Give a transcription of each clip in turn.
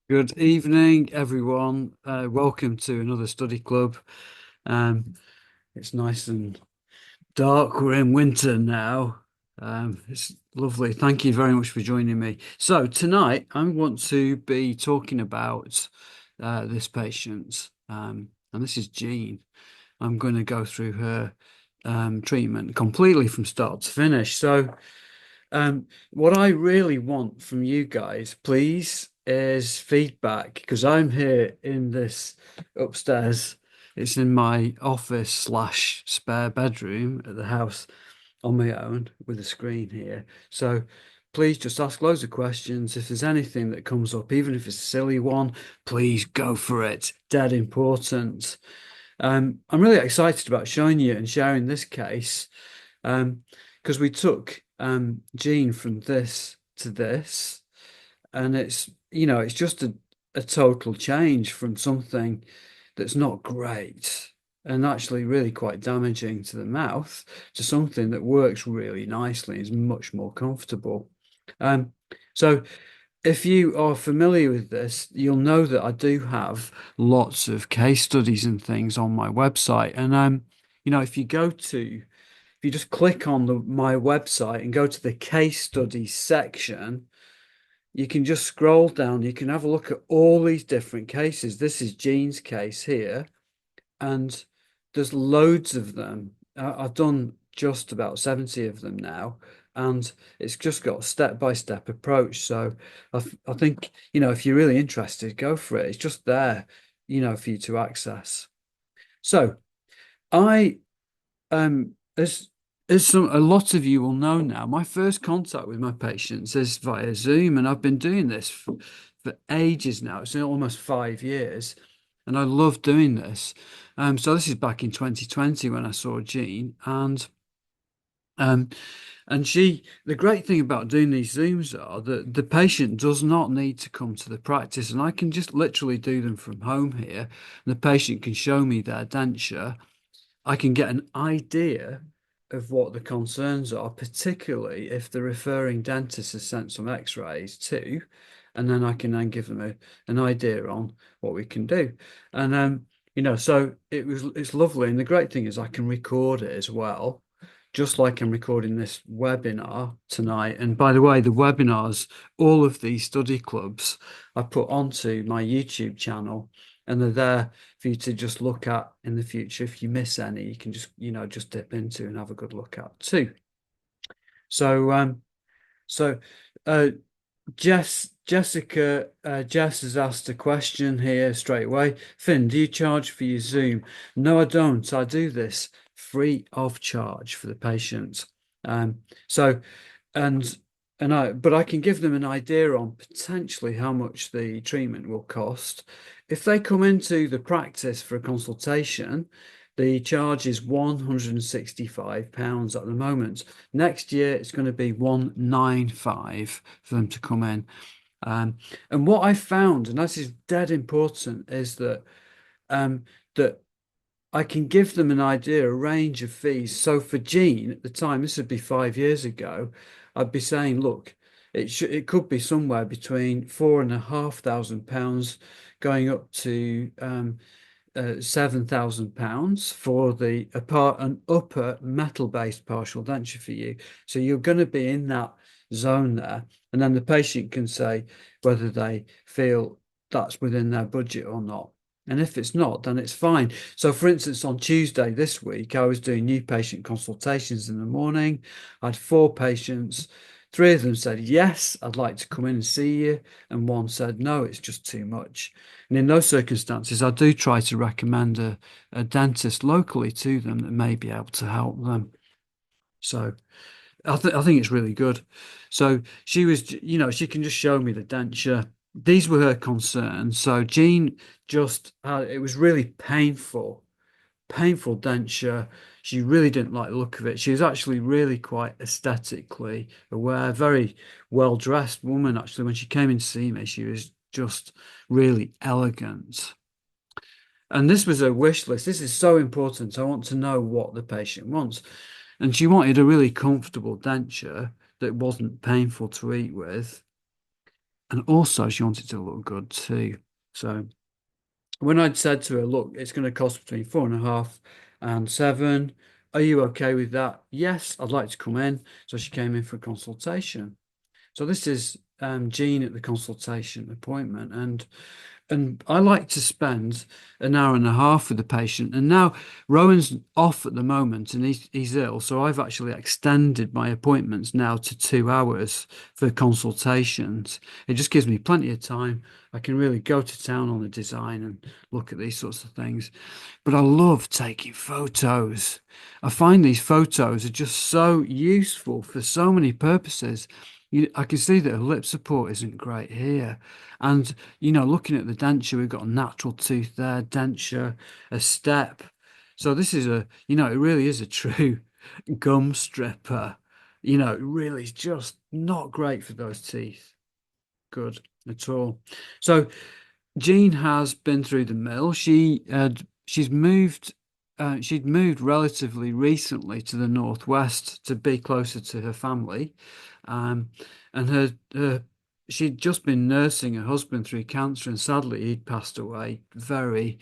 Good evening, everyone. Welcome to another study club. Um, it's nice and dark. We're in winter now. It's lovely. Thank you very much for joining me. So tonight, I want to be talking about this patient, and this is Jean. I'm going to go through her treatment completely from start to finish. What I really want from you guys, please, is feedback because I'm here in this upstairs. It's in my office slash spare bedroom at the house on my own with a screen here. So please just ask loads of questions. If there's anything that comes up, even if it's a silly one, please go for it. Dead important. I'm really excited about showing you and sharing this case because we took Gene from this to this, and it's just a total change from something that's not great and actually really quite damaging to the mouth to something that works really nicely and is much more comfortable. Um, so if you are familiar with this, you'll know that I do have lots of case studies and things on my website. And if you just click on my website and go to the case studies section, you can just scroll down. You can have a look at all these different cases. This is Jean's case here, and there's loads of them. I've done just about 70 of them now, and it's just got a step-by-step approach. So I think, if you're really interested, go for it. It's just there, for you to access. So I as a lot of you will know now, my first contact with my patients is via Zoom, and I've been doing this for ages now. It's almost 5 years, and I love doing this. So this is back in 2020 when I saw Jean, um, and the great thing about doing these Zooms are that the patient does not need to come to the practice, and I can just literally do them from home here. And the patient can show me their denture. I can get an idea of what the concerns are, particularly if the referring dentist has sent some x-rays too, and then I can then give them an idea on what we can do. And so it's lovely. And the great thing is I can record it as well, just like I'm recording this webinar tonight. And by the way, the webinars, all of these study clubs, I put onto my YouTube channel, and they're there for you to just look at in the future. If you miss any, you can just dip into and have a good look at too. So so uh Jess has asked a question here straight away. Finn, do you charge for your Zoom? No, I don't. I do this free of charge for the patients. So and but I can give them an idea on potentially how much the treatment will cost. If they come into the practice for a consultation, the charge is £165 at the moment. Next year, it's going to be 195 for them to come in. And what I found, and this is dead important, is um, that I can give them an idea, a range of fees. So for Jean at the time, this would be 5 years ago, I'd be saying, look, it could be somewhere between £4,500 going up to £7,000 for an upper metal-based partial denture for you. So you're going to be in that zone there, and then the patient can say whether they feel that's within their budget or not. And if it's not, then it's fine. So, for instance, on Tuesday this week, I was doing new patient consultations in the morning. I had four patients. Three of them said, yes, I'd like to come in and see you. And one said, no, it's just too much. And in those circumstances, I do try to recommend a dentist locally to them that may be able to help them. So I think it's really good. So she can just show me the denture. These were her concerns. So Jean it was really painful denture. She really didn't like the look of it. She was actually really quite aesthetically aware, very well dressed woman. Actually, when she came in to see me, she was just really elegant. And this was a wish list. This is so important. I want to know what the patient wants. And she wanted a really comfortable denture that wasn't painful to eat with. And also she wanted to look good too. So when I'd said to her, look, it's going to cost between 4.5 and 7. Are you okay with that? Yes, I'd like to come in. So she came in for a consultation. So this is Jean at the consultation appointment, and I like to spend an hour and a half with the patient. And now Rowan's off at the moment and he's ill. So I've actually extended my appointments now to 2 hours for consultations. It just gives me plenty of time. I can really go to town on the design and look at these sorts of things. But I love taking photos. I find these photos are just so useful for so many purposes. I can see that her lip support isn't great here. And, looking at the denture, we've got a natural tooth there, denture, a step. So this is it really is a true gum stripper. It really is just not great for those teeth. Good at all. So Jean has been through the mill. She'd moved relatively recently to the northwest to be closer to her family, um, and she'd just been nursing her husband through cancer, and sadly he'd passed away very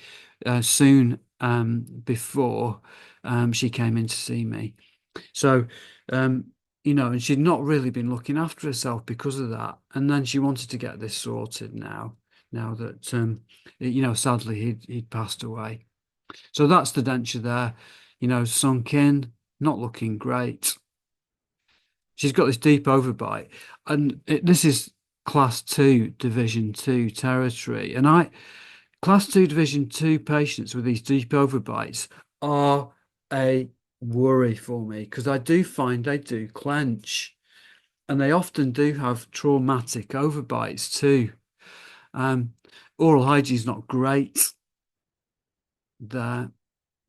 soon before she came in to see me. So, um, and she'd not really been looking after herself because of that. And then she wanted to get this sorted now that, sadly he'd passed away. So that's the denture there, sunk in, not looking great. She's got this deep overbite, and this is class 2, division 2 territory. And class 2, division 2 patients with these deep overbites are a worry for me because I do find they do clench and they often do have traumatic overbites too. Um, Oral hygiene's not great there,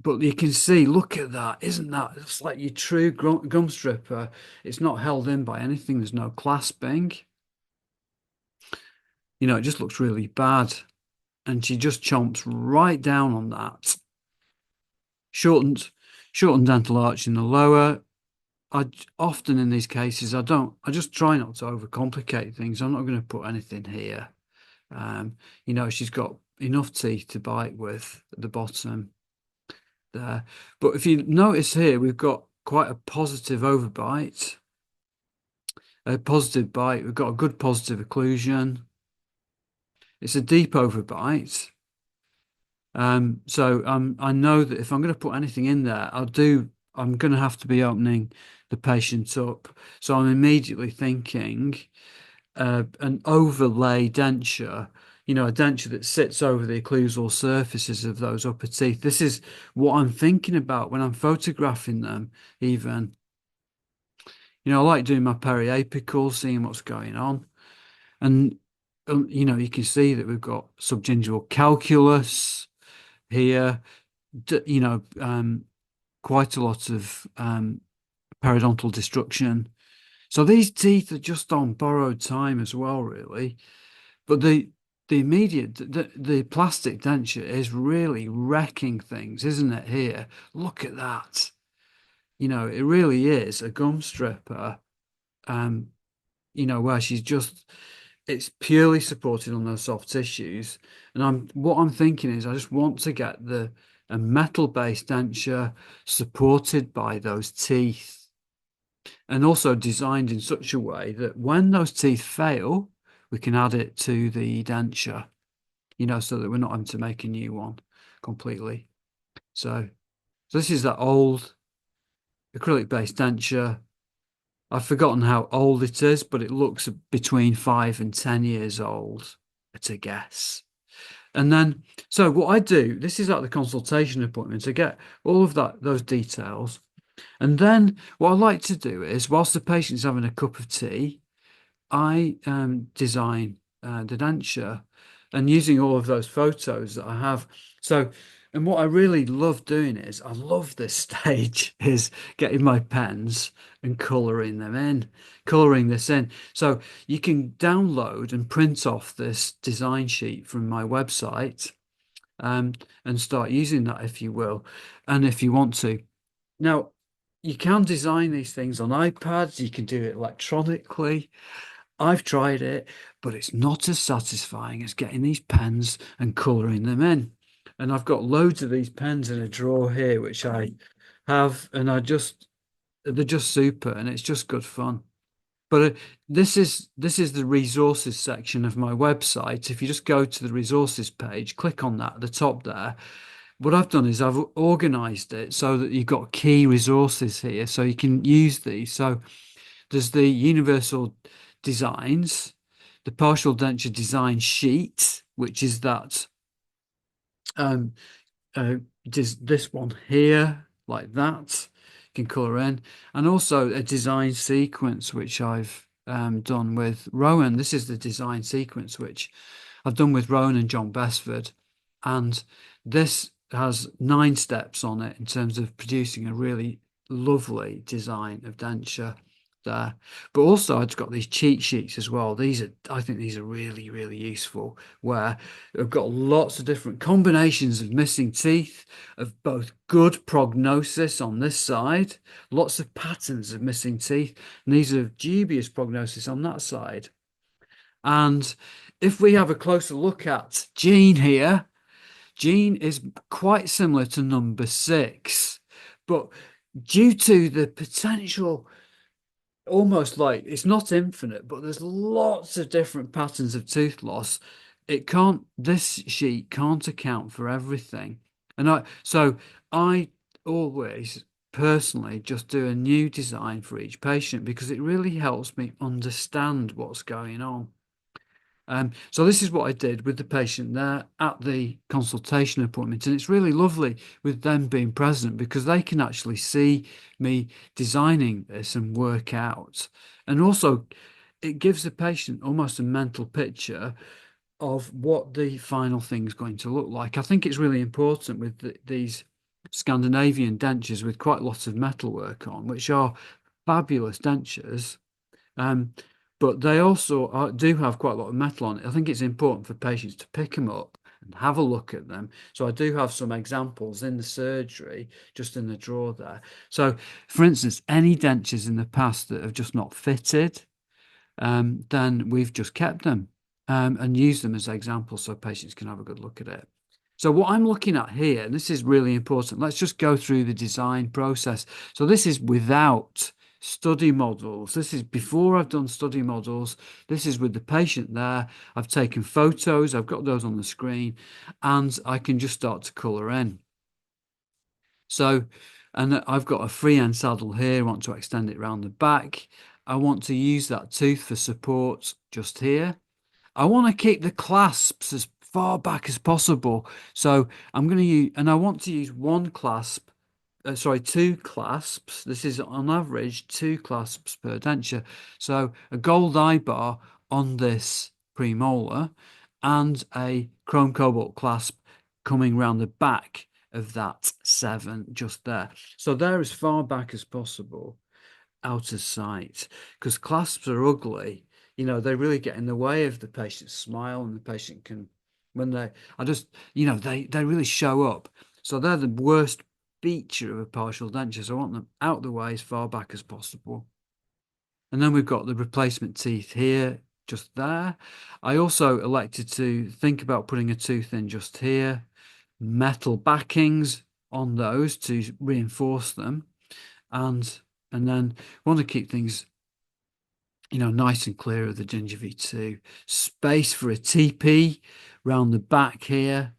but you can see, look at that, isn't that? It's like your true gum stripper. It's not held in by anything. There's no clasping. It just looks really bad. And she just chomps right down on that. Shortened, shortened dental arch in the lower. I often in these cases, I just try not to overcomplicate things. I'm not going to put anything here. She's got enough teeth to bite with at the bottom there. But if you notice here, we've got quite a positive overbite, a positive bite. We've got a good positive occlusion. It's a deep overbite. So I know that if I'm going to put anything in there, I'm going to have to be opening the patient up. So I'm immediately thinking an overlay denture, a denture that sits over the occlusal surfaces of those upper teeth. This is what I'm thinking about when I'm photographing them, even. I like doing my periapical, seeing what's going on. And, you can see that we've got subgingival calculus here, quite a lot of periodontal destruction. So these teeth are just on borrowed time as well, really. But the plastic denture is really wrecking things, isn't it? Here, look at that. It really is a gum stripper. Um, where it's purely supported on those soft tissues. And what I'm thinking is I just want to get a metal-based denture supported by those teeth and also designed in such a way that when those teeth fail, we can add it to the denture, so that we're not having to make a new one completely. So this is that old acrylic-based denture. I've forgotten how old it is, but it looks between 5 and 10 years old, at a guess. And then, so what I do, this is at the consultation appointment to get all of those details. And then what I like to do is, whilst the patient's having a cup of tea, I design the denture and using all of those photos that I have. So, and what I really love doing is, I love this stage, is getting my pens and colouring this in. So you can download and print off this design sheet from my website and start using that if you will, and if you want to. Now, you can design these things on iPads, you can do it electronically. I've tried it, but it's not as satisfying as getting these pens and colouring them in. And I've got loads of these pens in a drawer here, which I have, and they're just super, and it's just good fun. But this is the resources section of my website. If you just go to the resources page, click on that at the top there. What I've done is I've organized it so that you've got key resources here, so you can use these. So there's the universal designs, the partial denture design sheet, which is that um, this one here, like that, you can color in, and also a design sequence which I've done with Rowan. This is the design sequence which I've done with Rowan and John Besford, and this has 9 steps on it in terms of producing a really lovely design of denture there. But also, I've got these cheat sheets as well. I think these are really, really useful, where I've got lots of different combinations of missing teeth, of both good prognosis on this side, lots of patterns of missing teeth, and these are dubious prognosis on that side. And if we have a closer look at Gene here, Gene is quite similar to number 6, but due to the potential, almost like it's not infinite, but there's lots of different patterns of tooth loss. This sheet can't account for everything. I always personally just do a new design for each patient because it really helps me understand what's going on. So this is what I did with the patient there at the consultation appointment, and it's really lovely with them being present because they can actually see me designing this and work out. And also, it gives the patient almost a mental picture of what the final thing is going to look like. I think it's really important with these Scandinavian dentures with quite lots of metalwork on, which are fabulous dentures. Um, but they also do have quite a lot of metal on it. I think it's important for patients to pick them up and have a look at them. So I do have some examples in the surgery, just in the drawer there. So, for instance, any dentures in the past that have just not fitted, then we've just kept them and used them as examples so patients can have a good look at it. So what I'm looking at here, and this is really important, let's just go through the design process. So this is without study models. This is before I've done study models. This is with the patient there. I've taken photos, I've got those on the screen, and I can just start to colour in. So, and I've got a free end saddle here. I want to extend it around the back. I want to use that tooth for support just here. I want to keep the clasps as far back as possible. So I'm going to use, and I want to use one clasp, sorry, 2 clasps. This is on average 2 clasps per denture. So a gold eye bar on this premolar and a chrome cobalt clasp coming round the back of that 7 just there. So they're as far back as possible out of sight because clasps are ugly. They really get in the way of the patient's smile, and the patient can, when they really show up. So they're the worst feature of a partial denture. So I want them out the way as far back as possible. And then we've got the replacement teeth here, just there. I also elected to think about putting a tooth in just here, metal backings on those to reinforce them, and then want to keep things nice and clear of the gingiva too. Space for a TP round the back here,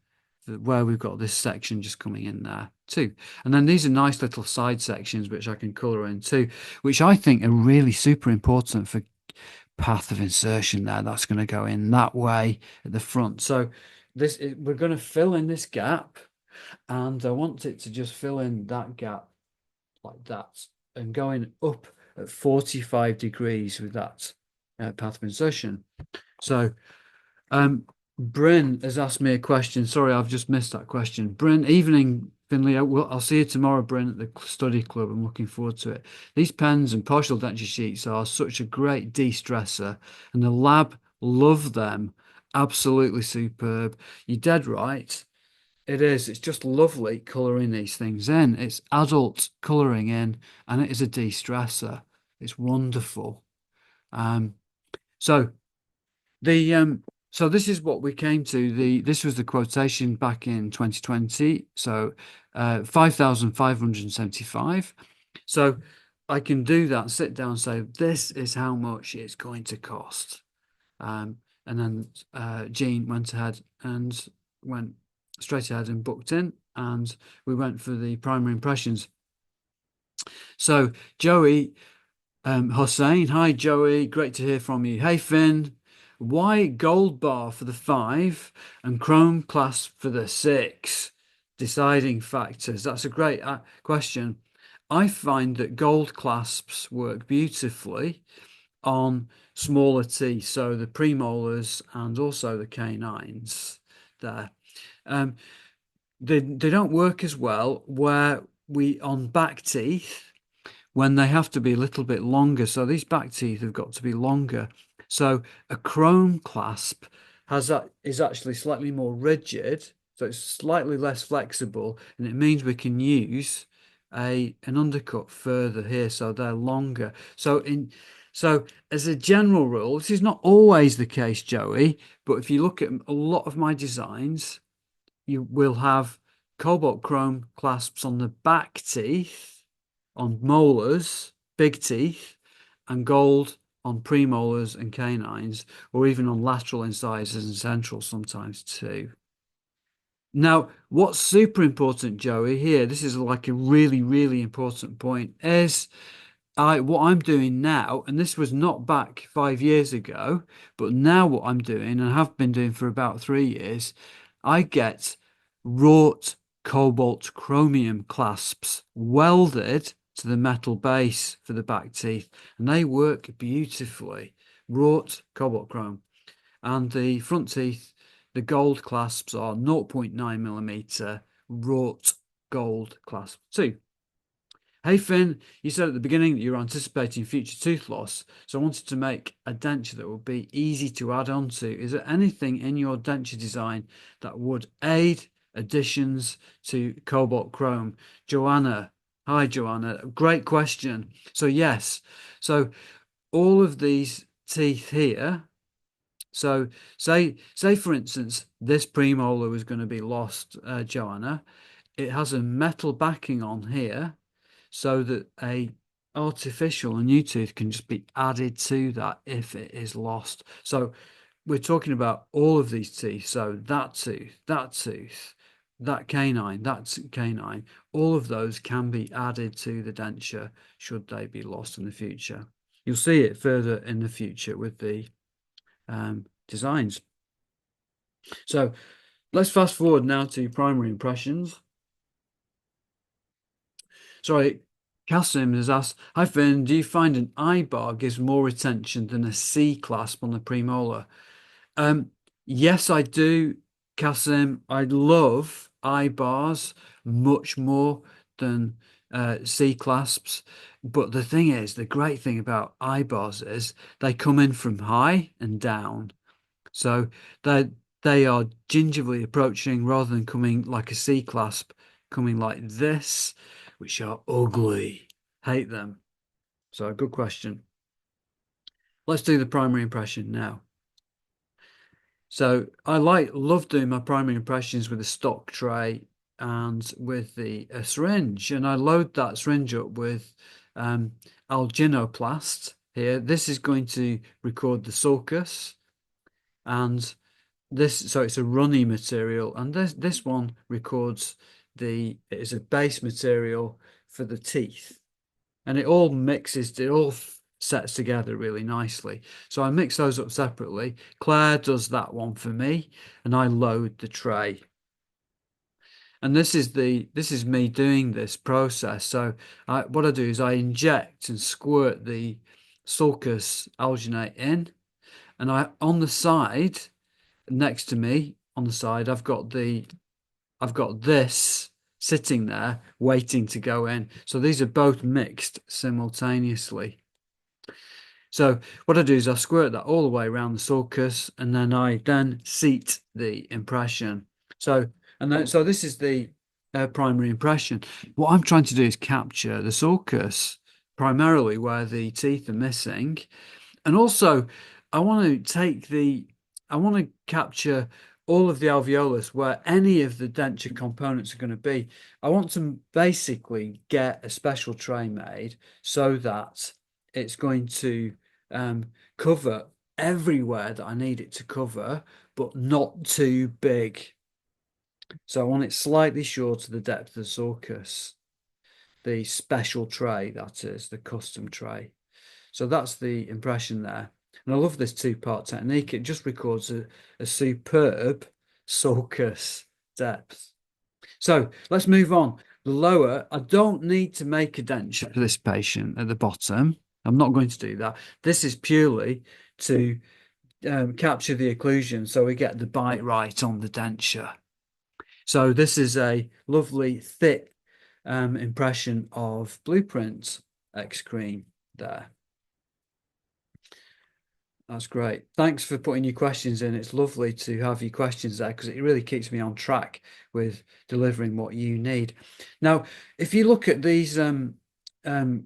where we've got this section just coming in there too. And then these are nice little side sections which I can colour in too, which I think are really super important for path of insertion there. That's going to go in that way at the front. So we're going to fill in this gap, and I want it to just fill in that gap like that and going up at 45 degrees with that path of insertion. So Bryn has asked me a question. Sorry, I've just missed that question. Bryn, evening, Finlay. I'll see you tomorrow, Bryn, at the study club. I'm looking forward to it. These pens and partial denture sheets are such a great de-stressor, and the lab love them. Absolutely superb. You're dead right. It is. It's just lovely colouring these things in. It's adult colouring in, and it is a de-stressor. It's wonderful. Um, So the so this is what we came to. This was the quotation back in 2020. So 5,575. So I can do that, sit down and say, this is how much it's going to cost. Um, and then Jean went ahead and went straight ahead and booked in, and we went for the primary impressions. So Joey Hossein, hi Joey, great to hear from you. Hey Finn, why gold bar for the 5 and chrome clasp for the 6? Deciding factors. That's a great question. I find that gold clasps work beautifully on smaller teeth, so the premolars and also the canines there. Um, they don't work as well where we on back teeth when they have to be a little bit longer. So these back teeth have got to be longer. So a chrome clasp is actually slightly more rigid, so it's slightly less flexible, and it means we can use an undercut further here, so they're longer. So as a general rule, this is not always the case, Joey, but if you look at a lot of my designs, you will have cobalt chrome clasps on the back teeth, on molars, big teeth, and gold on premolars and canines, or even on lateral incisors and central sometimes too. Now, what's super important, Joey, here, this is like a really, really important point, is what I'm doing now, and this was not back 5 years ago, but now what I'm doing, and have been doing for about 3 years, I get wrought cobalt chromium clasps welded to the metal base for the back teeth, and they work beautifully. Wrought cobalt chrome. And the front teeth, the gold clasps are 0.9 millimeter wrought gold clasp too. Hey Finn, you said at the beginning that you were anticipating future tooth loss, so I wanted to make a denture that would be easy to add on to. Is there anything in your denture design that would aid additions to cobalt chrome? Joanna, hi Joanna, great question. So yes, so all of these teeth here. So say for instance, this premolar was going to be lost, Joanna. It has a metal backing on here so that a artificial, a new tooth can just be added to that if it is lost. So we're talking about all of these teeth. So that tooth, that canine, that canine, all of those can be added to the denture should they be lost in the future. You'll see it further in the future with the designs. So let's fast forward now to primary impressions. Sorry, Kasim has asked, hi Finn, do you find an I bar gives more retention than a C clasp on the premolar? Um, yes, I do, Kasim. I love I bars much more than C clasps. But the thing is, the great thing about I bars is they come in from high and down. So they are gingerly approaching rather than coming like a C clasp, coming like this, which are ugly. Hate them. So good question. Let's do the primary impression now. So I love doing my primary impressions with a stock tray and with the a syringe, and I load that syringe up with alginoplast here. This is going to record the sulcus, and so it's a runny material, and this one records it is a base material for the teeth, and it all mixes, it all sets together really nicely. So I mix those up separately. Claire does that one for me, and I load the tray. And this is me doing this process. So what I do is I inject and squirt the sulcus alginate in, and I on the side next to me on the side, I've got this sitting there waiting to go in. So these are both mixed simultaneously. So what I do is I squirt that all the way around the sulcus, and then I seat the impression. So this is the primary impression. What I'm trying to do is capture the sulcus primarily where the teeth are missing, and also I want to take I want to capture all of the alveolus where any of the denture components are going to be. I want to basically get a special tray made so that it's going to cover everywhere that I need it to cover, but not too big. So I want it slightly short of the depth of the sulcus, the special tray, that is, the custom tray. So that's the impression there. And I love this two-part technique. It just records a superb sulcus depth. So let's move on. The lower, I don't need to make a denture for this patient at the bottom. I'm not going to do that. This is purely to capture the occlusion so we get the bite right on the denture. So this is a lovely thick impression of Blueprint X cream there. That's great. Thanks for putting your questions in. It's lovely to have your questions there because it really keeps me on track with delivering what you need. Now, if you look at these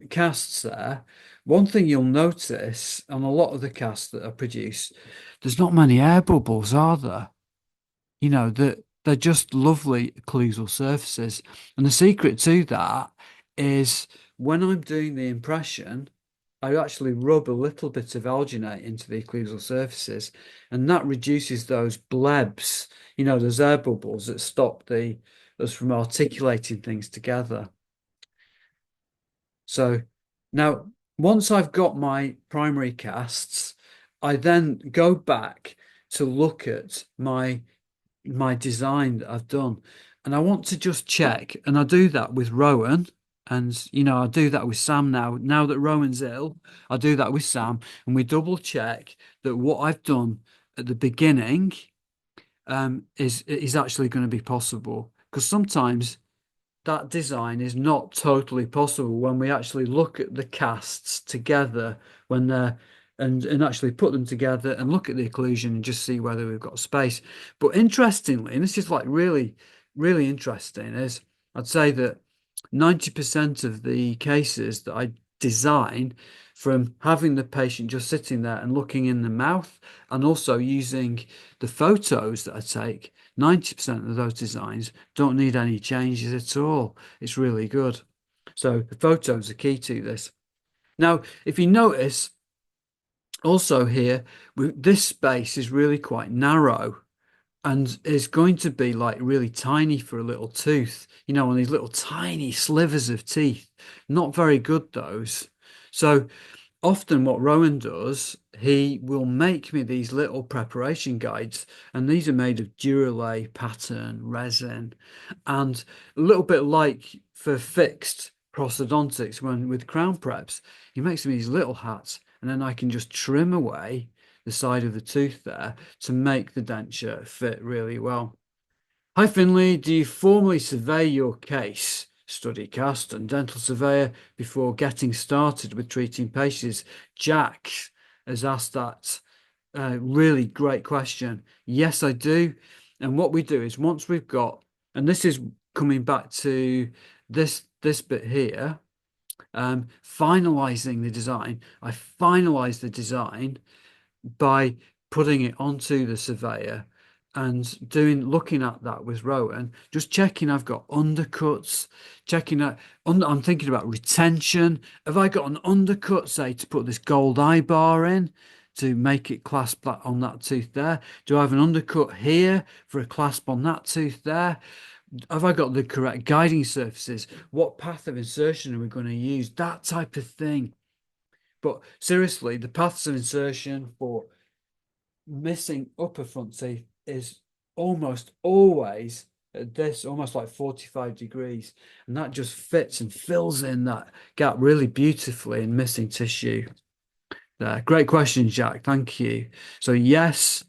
casts there, one thing you'll notice on a lot of the casts that are produced, there's not many air bubbles, are there? You know, that they're just lovely occlusal surfaces. And the secret to that is when I'm doing the impression, I actually rub a little bit of alginate into the occlusal surfaces, and that reduces those blebs, you know, those air bubbles that stop us from articulating things together. So now, once I've got my primary casts, I then go back to look at my design that I've done. And I want to just check, and I do that with Rowan, and I do that with Sam now. Now that Rowan's ill, I do that with Sam, and we double check that what I've done at the beginning is actually going to be possible. Because sometimes that design is not totally possible when we actually look at the casts together when they're and actually put them together and look at the occlusion and just see whether we've got space. But interestingly, and this is like really, really interesting, is I'd say that 90% of the cases that I design from having the patient just sitting there and looking in the mouth and also using the photos that I take, 90% of those designs don't need any changes at all. It's really good. So the photos are key to this. Now, if you notice, also here, this space is really quite narrow and is going to be like really tiny for a little tooth, on these little tiny slivers of teeth. Not very good, those. So often what Rowan does, he will make me these little preparation guides, and these are made of Duralay pattern resin, and a little bit like for fixed prosthodontics when with crown preps, he makes me these little hats, and then I can just trim away the side of the tooth there to make the denture fit really well. Hi Finlay, do you formally survey your case, study cast and dental surveyor, before getting started with treating patients? Jack has asked that really great question. Yes, I do. And what we do is once we've got, and this is coming back to this bit here, finalizing the design. I finalize the design by putting it onto the surveyor and looking at that with Rowan, just checking I've got undercuts, checking that I'm thinking about retention. Have I got an undercut, say, to put this gold eye bar in to make it clasp that on that tooth there? Do I have an undercut here for a clasp on that tooth there? Have I got the correct guiding surfaces? What path of insertion are we going to use? That type of thing. But seriously, the paths of insertion for missing upper front teeth is almost always at this, almost like 45 degrees. And that just fits and fills in that gap really beautifully in missing tissue there. Great question, Jack. Thank you. So yes,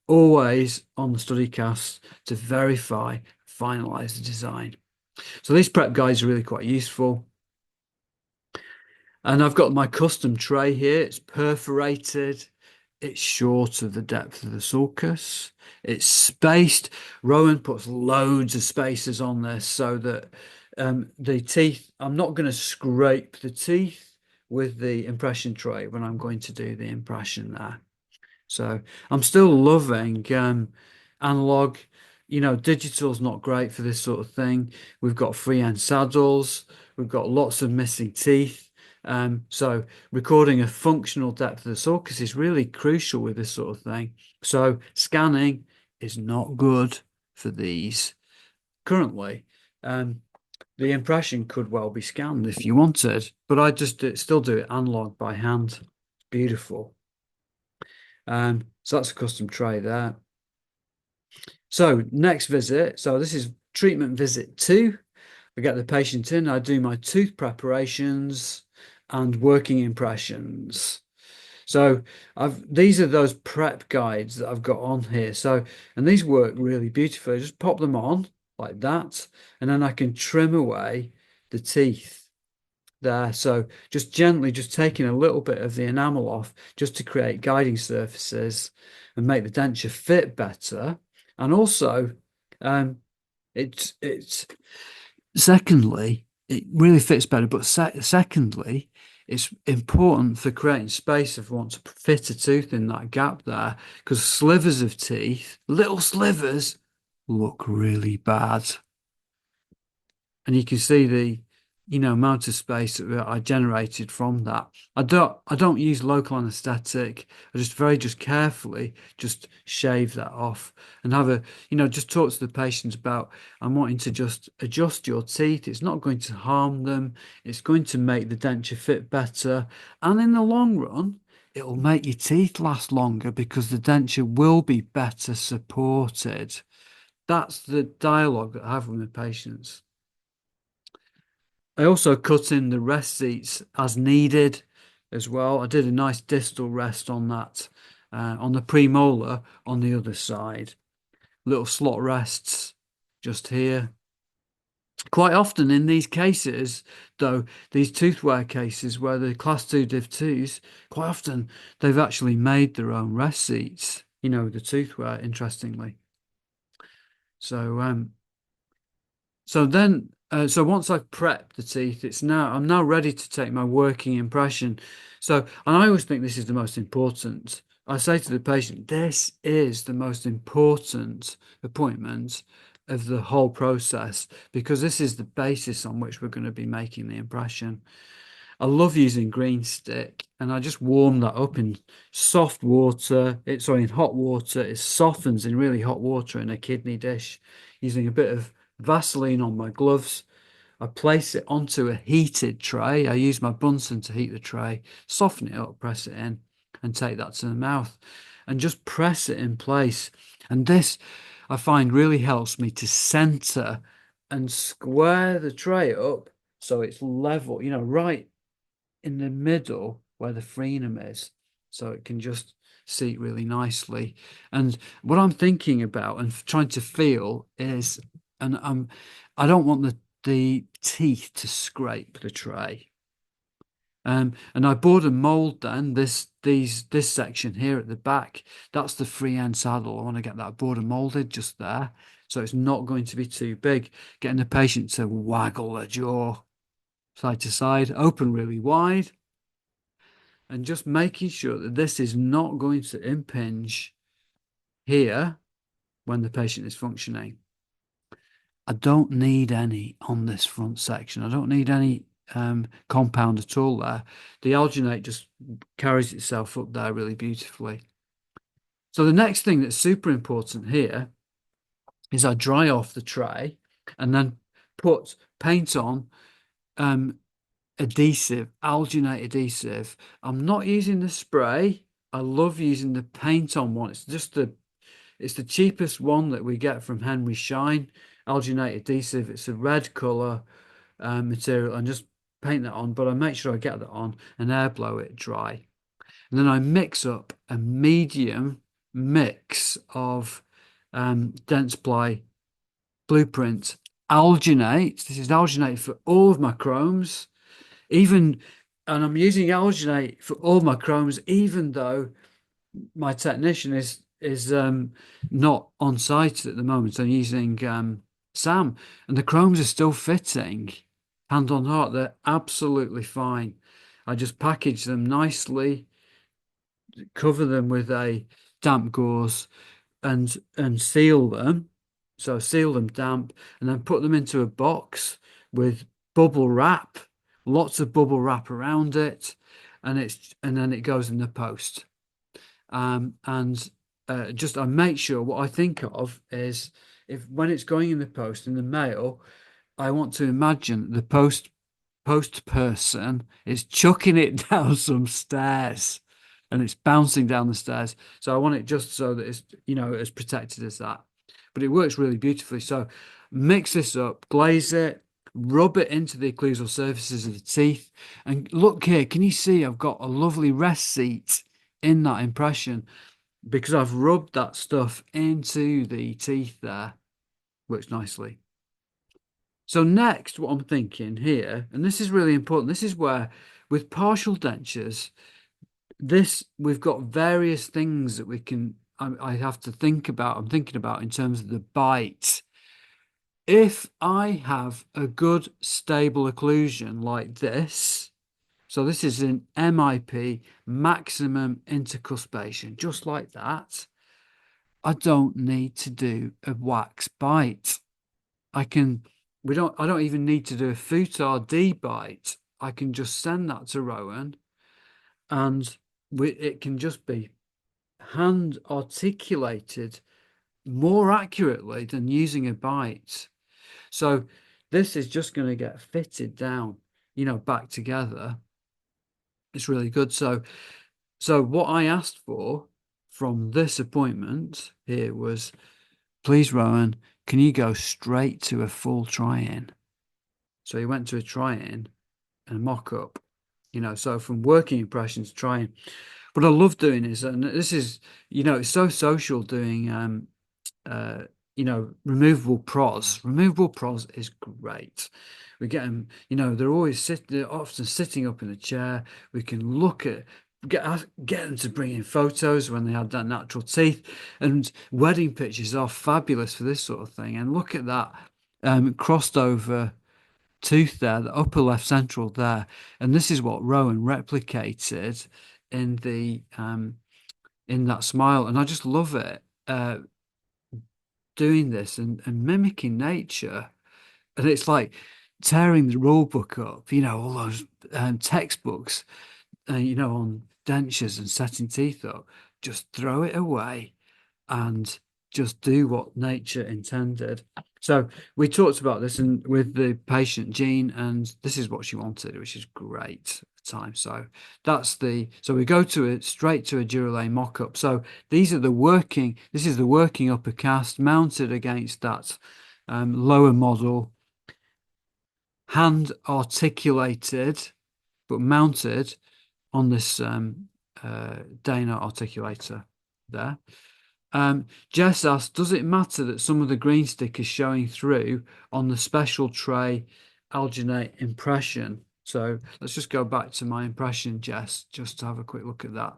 always on the study cast to verify, finalize the design. So these prep guides are really quite useful. And I've got my custom tray here. It's perforated. It's short of the depth of the sulcus. It's spaced. Rowan puts loads of spacers on this so that the teeth, I'm not going to scrape the teeth with the impression tray when I'm going to do the impression there. So I'm still loving analog. Digital's not great for this sort of thing. We've got freehand saddles. We've got lots of missing teeth. So recording a functional depth of the sulcus is really crucial with this sort of thing. So scanning is not good for these currently. Um, the impression could well be scanned if you wanted, but I just still do it analog by hand. Beautiful. So that's a custom tray there. So next visit. So this is treatment visit 2. I get the patient in. I do my tooth preparations and working impressions. So these are those prep guides that I've got on here. So and these work really beautifully. I just pop them on like that, and then I can trim away the teeth there. So just gently, just taking a little bit of the enamel off just to create guiding surfaces and make the denture fit better. And also, it's secondly, it really fits better. But secondly, it's important for creating space if we want to fit a tooth in that gap there, because slivers of teeth, little slivers, look really bad. And you can see the amount of space that I generated from that. I don't use local anesthetic. I just carefully just shave that off and have just talk to the patient about, I'm wanting to just adjust your teeth. It's not going to harm them. It's going to make the denture fit better, and in the long run it will make your teeth last longer because the denture will be better supported. That's the dialogue that I have with my patients. I also cut in the rest seats as needed as well. I did a nice distal rest on that, on the premolar on the other side. Little slot rests just here. Quite often in these cases, though, these tooth wear cases where the class 2 div 2s, quite often they've actually made their own rest seats, the tooth wear, interestingly. So so once I've prepped the teeth, I'm now ready to take my working impression. So, and I always think this is the most important. I say to the patient, this is the most important appointment of the whole process because this is the basis on which we're going to be making the impression. I love using green stick, and I just warm that up in soft water. In hot water. It softens in really hot water in a kidney dish, using a bit of Vaseline on my gloves. I place it onto a heated tray. I use my Bunsen to heat the tray, soften it up, press it in, and take that to the mouth, and just press it in place. And this, I find, really helps me to center and square the tray up so it's level, right in the middle where the frenum is, so it can just seat really nicely. And what I'm thinking about and trying to feel is, and I don't want the teeth to scrape the tray. And I bored a mold then, this section here at the back, that's the free end saddle. I want to get that bored and molded just there. So it's not going to be too big. Getting the patient to waggle their jaw side to side, open really wide, and just making sure that this is not going to impinge here when the patient is functioning. I don't need any on this front section. I don't need any compound at all there. The alginate just carries itself up there really beautifully. So the next thing that's super important here is I dry off the tray and then put paint on adhesive, alginate adhesive. I'm not using the spray. I love using the paint on one. It's the cheapest one that we get from Henry Shine, alginate adhesive. It's a red color material, and just paint that on. But I make sure I get that on and air blow it dry. And then I mix up a medium mix of dense ply blueprint alginate. This is alginate for all of my chromes, even, and I'm using alginate for all my chromes, even though my technician is not on site at the moment. I'm using Sam, and the chromes are still fitting. Hand on heart, they're absolutely fine. I just package them nicely, cover them with a damp gauze and seal them. So seal them damp and then put them into a box with bubble wrap, lots of bubble wrap around it, and then it goes in the post. And just I make sure what I think of is if when it's going in the post in the mail, I want to imagine the post person is chucking it down some stairs and it's bouncing down the stairs. So I want it just so that it's, as protected as that. But it works really beautifully. So mix this up, glaze it, rub it into the occlusal surfaces of the teeth. And look here, can you see I've got a lovely rest seat in that impression because I've rubbed that stuff into the teeth there. Works nicely. So next, what I'm thinking here, and this is really important, this is where with partial dentures, this we've got various things that we can I have to think about. I'm thinking about in terms of the bite. If I have a good stable occlusion like this, so this is an MIP, maximum intercuspation, just like that, I don't need to do a wax bite. I can, I don't even need to do a Futar D bite. I can just send that to Rowan and it can just be hand articulated more accurately than using a bite. So this is just going to get fitted down, back together. It's really good. So what I asked for from this appointment here was, please, Rowan, can you go straight to a full try-in? So he went to a try-in and mock-up, so from working impressions, trying. What I love doing is, and this is, it's so social doing, removable pros. Removable pros is great. We get them, they're often sitting up in a chair. We can look at, get them to bring in photos when they have that natural teeth, and wedding pictures are fabulous for this sort of thing. And look at that crossed over tooth there, the upper left central there, and this is what Rowan replicated in the in that smile, and I just love it. Doing this and mimicking nature. And it's like tearing the rule book up, all those textbooks, on dentures and setting teeth up. Just throw it away and just do what nature intended. So we talked about this and with the patient Jean, and this is what she wanted, which is great at the time. So so we go to it straight to a Durolane mock-up. So this is the working upper cast mounted against that lower model, hand articulated, but mounted on this Dana articulator there. Jess asked, does it matter that some of the green stick is showing through on the special tray alginate impression? So let's just go back to my impression, Jess, just to have a quick look at that.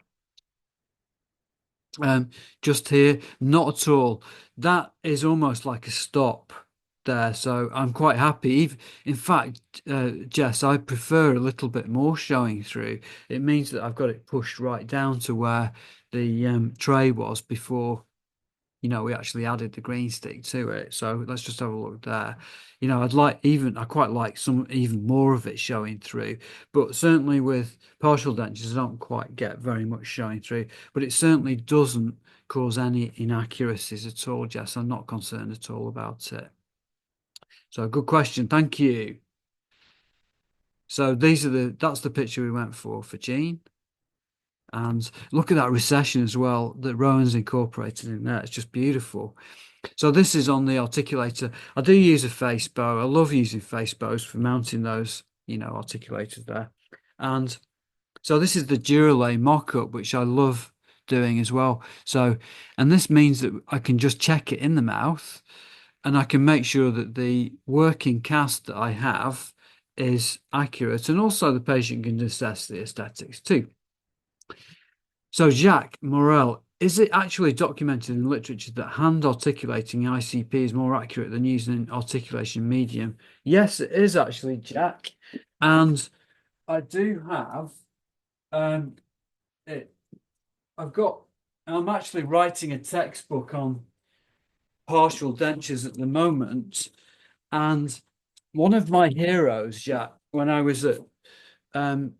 Just here, not at all. That is almost like a stop there. So I'm quite happy. In fact, Jess, I prefer a little bit more showing through. It means that I've got it pushed right down to where the tray was before we actually added the green stick to it. So let's just have a look there. I quite like some even more of it showing through, but certainly with partial dentures, I don't quite get very much showing through, but it certainly doesn't cause any inaccuracies at all, Jess. I'm not concerned at all about it. So good question. Thank you. So that's the picture we went for Jean. And look at that recession as well that Rowan's incorporated in there. It's just beautiful. So this is on the articulator. I do use a face bow. I love using face bows for mounting those, articulators there. And so this is the Durolay mock-up, which I love doing as well. So, and this means that I can just check it in the mouth and I can make sure that the working cast that I have is accurate. And also the patient can assess the aesthetics too. So, Jacques Morel, is it actually documented in literature that hand articulating ICP is more accurate than using an articulation medium? Yes, it is actually, Jack. And I do have it. I've got I'm actually writing a textbook on partial dentures at the moment. And one of my heroes, Jack, when I was at um,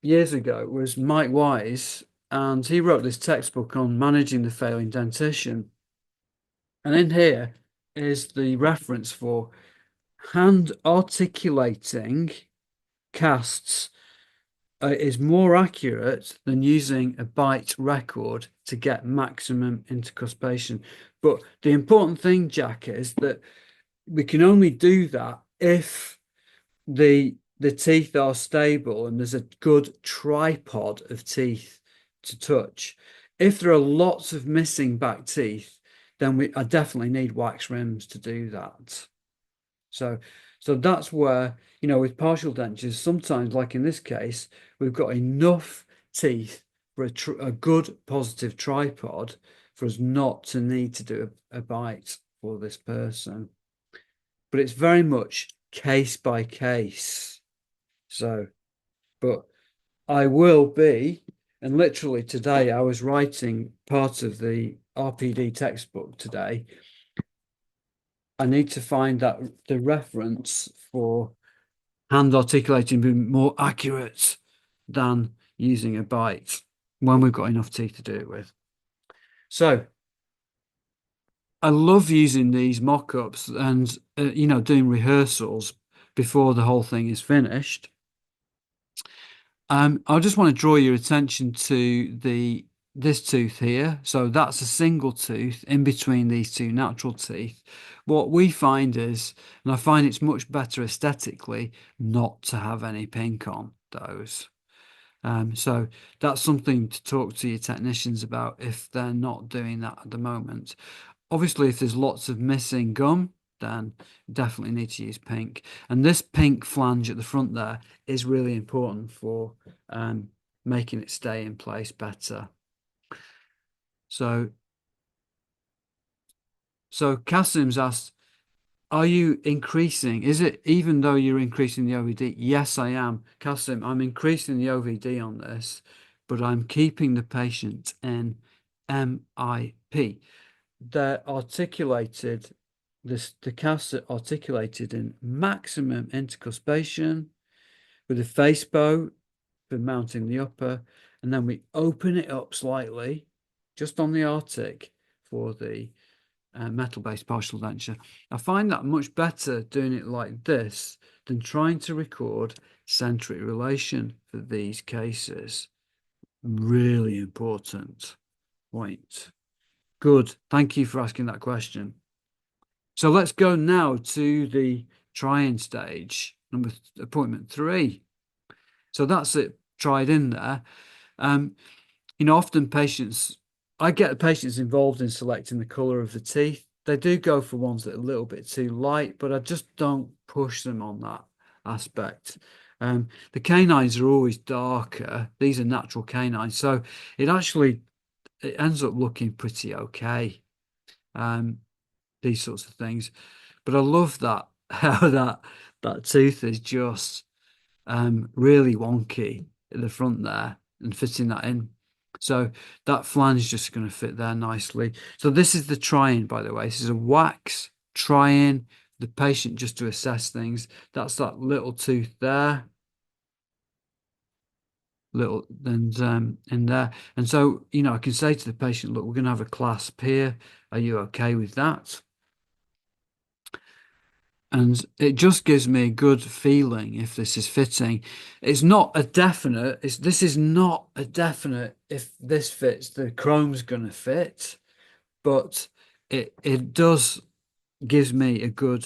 years ago, was Mike Wise, and he wrote this textbook on managing the failing dentition. And in here is the reference for hand articulating casts is more accurate than using a bite record to get maximum intercuspation. But the important thing, Jack, is that we can only do that if the teeth are stable and there's a good tripod of teeth to touch. If there are lots of missing back teeth, then I definitely need wax rims to do that. So so that's where, with partial dentures, sometimes, like in this case, we've got enough teeth for a good positive tripod for us not to need to do a bite for this person. But it's very much case by case. So, but I will be, and literally today I was writing part of the RPD textbook today. I need to find that the reference for hand articulating being more accurate than using a bite when we've got enough teeth to do it with. So I love using these mock-ups and doing rehearsals before the whole thing is finished. I just want to draw your attention to this tooth here. So that's a single tooth in between these two natural teeth. What we find is, and I find it's much better aesthetically, not to have any pink on those. So that's something to talk to your technicians about if they're not doing that at the moment. Obviously, if there's lots of missing gum, then definitely need to use pink. And this pink flange at the front there is really important for making it stay in place better. So Kasim's asked, are you increasing? Is it even though you're increasing the OVD? Yes, I am. Kasim, I'm increasing the OVD on this, but I'm keeping the patient in MIP. They're articulated, the casts are articulated in maximum intercuspation with a face bow for mounting the upper, and then we open it up slightly just on the artic for the metal-based partial denture. I find that much better doing it like this than trying to record centric relation for these cases. Really important point. Good. Thank you for asking that question. So let's go now to the try-in stage, appointment 3. So that's it, tried in there. Often I get the patients involved in selecting the color of the teeth. They do go for ones that are a little bit too light, but I just don't push them on that aspect. The canines are always darker. These are natural canines, so it ends up looking pretty okay. These sorts of things. But I love that how that tooth is just really wonky at the front there and fitting that in. So that flange is just going to fit there nicely. So this is the try-in, by the way. This is a wax try-in. The patient just to assess things. That's that little tooth there. Little and in there. And so, I can say to the patient, look, we're going to have a clasp here. Are you okay with that? And it just gives me a good feeling if this is fitting. It's not a definite, this is not a definite if this fits, the chrome's going to fit, but it does gives me a good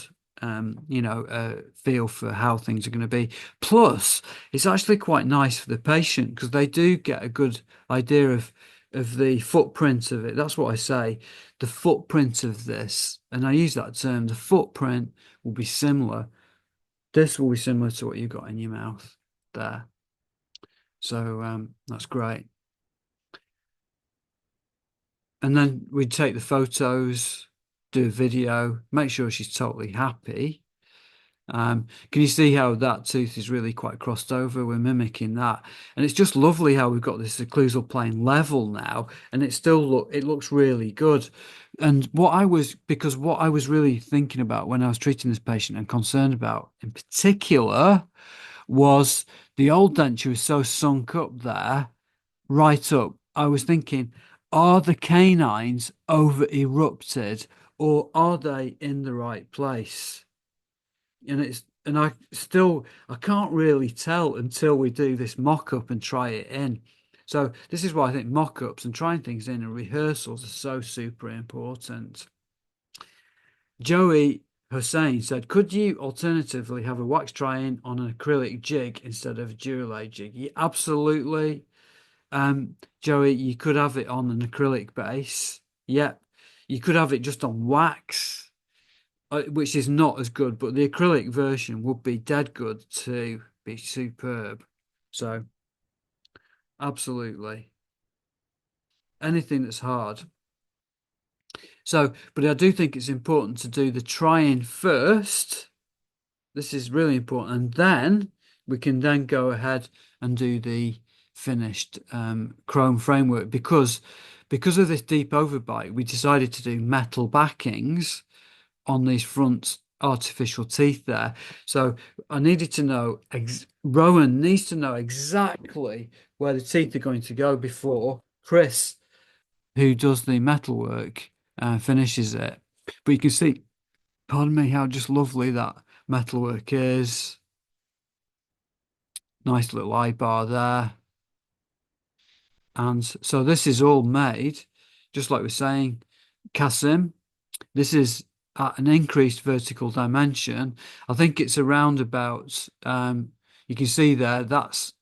feel for how things are going to be. Plus, it's actually quite nice for the patient because they do get a good idea of the footprint of it. That's what I say, the footprint of this, and I use that term. The footprint will be similar. This will be similar to what you got in your mouth there. So that's great. And then we take the photos, do a video, make sure she's totally happy. Can you see how that tooth is really quite crossed over? We're mimicking that, and it's just lovely how we've got this occlusal plane level now, and it looks really good. And what I was really thinking about when I was treating this patient and concerned about in particular was the old denture is so sunk up there, right up. I was thinking, are the canines over erupted or are they in the right place? And I can't really tell until we do this mock-up and try it in. So this is why I think mock-ups and trying things in and rehearsals are so super important. Joey Hussein said, could you alternatively have a wax try-in on an acrylic jig instead of a Durolay jig? Yeah, absolutely. Joey, you could have it on an acrylic base. Yep. You could have it just on wax, which is not as good, but the acrylic version would be dead good to be superb. So, absolutely. Anything that's hard. So, but I do think it's important to do the try-in first. This is really important. And then we can then go ahead and do the finished chrome framework because of this deep overbite, we decided to do metal backings on these front artificial teeth there. So I needed to know, Rowan needs to know exactly where the teeth are going to go before Chris, who does the metal work, finishes it. But you can see, pardon me, how just lovely that metalwork is. Nice little eye bar there. And so this is all made, just like we're saying, Kasim. This is at an increased vertical dimension. I think it's around about, you can see there, that's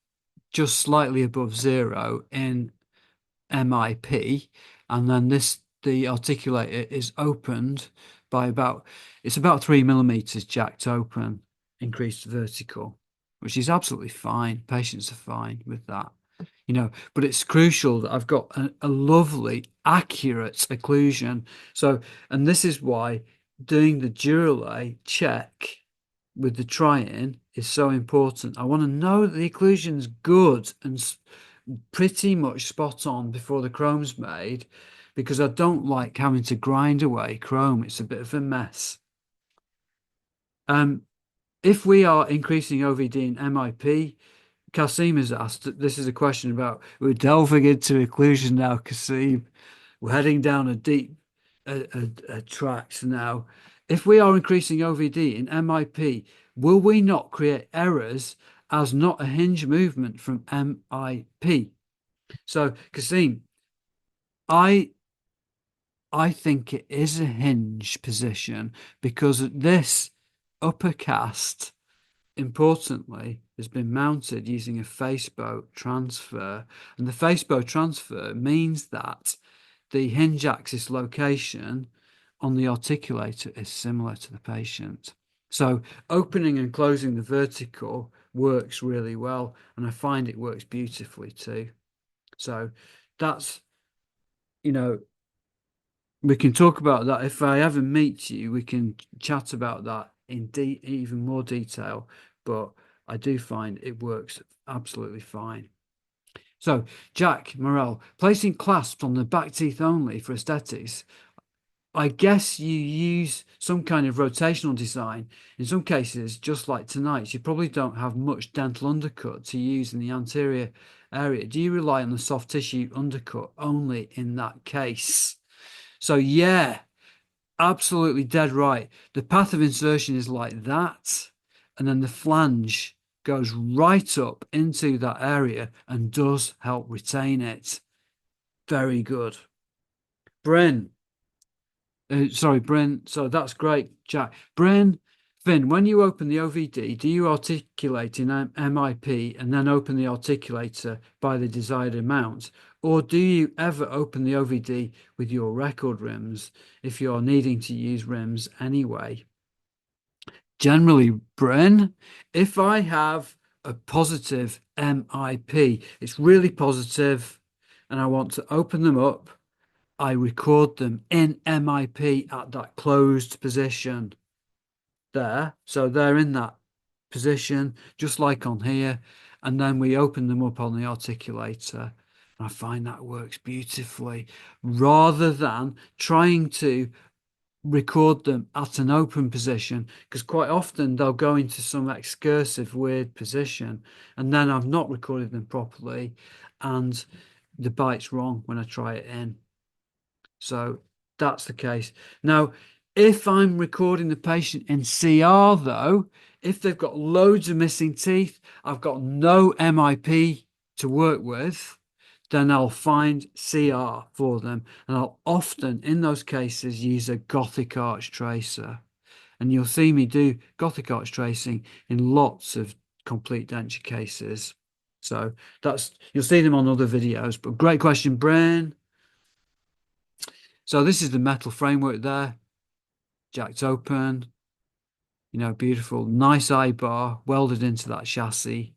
just slightly above zero in MIP. And then the articulator is opened by it's about 3 millimeters jacked open, increased vertical, which is absolutely fine. Patients are fine with that. But it's crucial that I've got a lovely, accurate occlusion. So, and this is why doing the Durolay check with the try-in is so important. I want to know that the occlusion's good and pretty much spot on before the chrome's made, because I don't like having to grind away chrome. It's a bit of a mess. If we are increasing OVD and MIP, Kasim has asked, this is a question about, we're delving into occlusion now, Kasim. We're heading down a deep tracks now. If we are increasing OVD in MIP, will we not create errors as not a hinge movement from MIP? So, Kasim, I I think it is a hinge position because this upper cast, importantly, has been mounted using a Facebook transfer. And the Facebook transfer means that the hinge axis location on the articulator is similar to the patient. So opening and closing the vertical works really well, and I find it works beautifully too. So that's, you know, we can talk about that. If I ever meet you, we can chat about that in even more detail. But I do find it works absolutely fine. So, Jack Morel, placing clasps on the back teeth only for aesthetics. I guess you use some kind of rotational design. In some cases, just like tonight's, you probably don't have much dental undercut to use in the anterior area. Do you rely on the soft tissue undercut only in that case? So, yeah, absolutely dead right. The path of insertion is like that, and then the flange goes right up into that area and does help retain it. Very good. Bryn, sorry, Bryn. So that's great, Jack. Bryn, Finn, when you open the OVD, do you articulate in MIP and then open the articulator by the desired amount? Or do you ever open the OVD with your record rims if you're needing to use rims anyway? Generally, Bryn, if I have a positive MIP, it's really positive, and I want to open them up, I record them in MIP at that closed position. there. So they're in that position, just like on here. And then we open them up on the articulator. And I find that works beautifully rather than trying to record them at an open position because quite often they'll go into some excursive weird position and then I've not recorded them properly and the bite's wrong when I try it in. So that's the case. Now, if I'm recording the patient in CR though, if they've got loads of missing teeth, I've got no MIP to work with, then I'll find CR for them. And I'll often, in those cases, use a Gothic arch tracer. And you'll see me do Gothic arch tracing in lots of complete denture cases. So you'll see them on other videos. But great question, Brain. So this is the metal framework there, jacked open, beautiful, nice eye bar welded into that chassis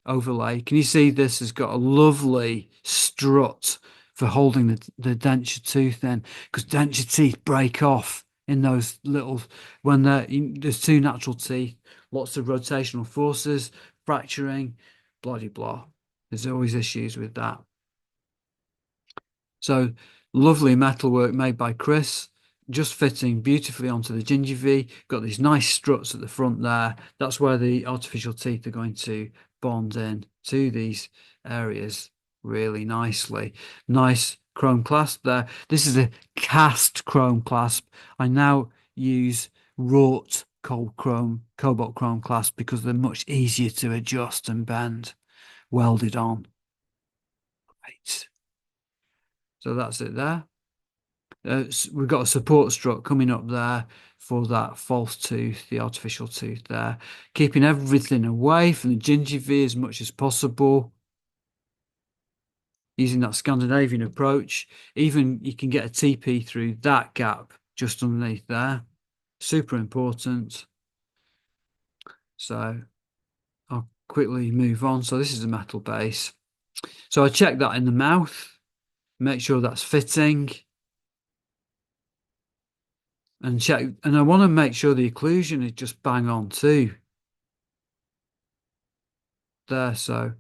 overlay. Can you see this has got a lovely strut for holding the denture tooth in? Because denture teeth break off in those little, when there's two natural teeth, lots of rotational forces, fracturing, blah, blah, blah. There's always issues with that. So lovely metalwork made by Chris, just fitting beautifully onto the gingiva. Got these nice struts at the front there. That's where the artificial teeth are going to bond in to these areas really nicely. Nice chrome clasp there. This is a cast chrome clasp. I now use wrought cobalt chrome clasp because they're much easier to adjust and bend, welded on. Right. So that's it there. We've got a support strut coming up there for that false tooth, the artificial tooth there, keeping everything away from the gingiva as much as possible, using that Scandinavian approach. Even you can get a TP through that gap just underneath there. Super important. So I'll quickly move on. So this is a metal base. So I check that in the mouth, make sure that's fitting. And check, and I want to make sure the occlusion is just bang on too. There, so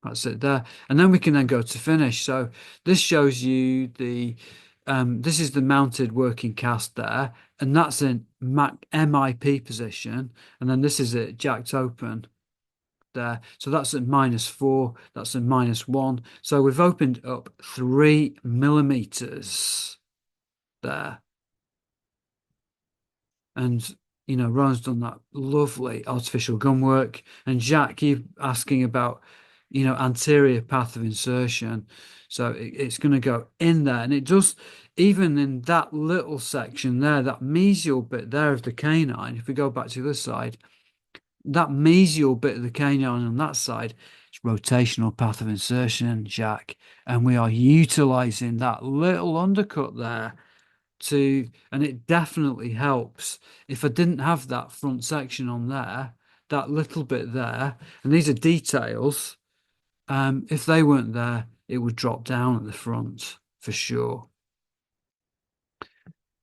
that's it there. And then we can then go to finish. So this shows you this is the mounted working cast there, and that's in MIP position. And then this is it jacked open there. So that's at -4, that's at -1. So we've opened up 3 millimeters there. And Ron's done that lovely artificial gum work. And Jack, you asking about anterior path of insertion. So it's going to go in there, and it does even in that little section there, that mesial bit there of the canine. If we go back to the other side, that mesial bit of the canine on that side, it's rotational path of insertion, Jack, and we are utilizing that little undercut there and it definitely helps. If I didn't have that front section on there, that little bit there, and these are details, if they weren't there, it would drop down at the front for sure.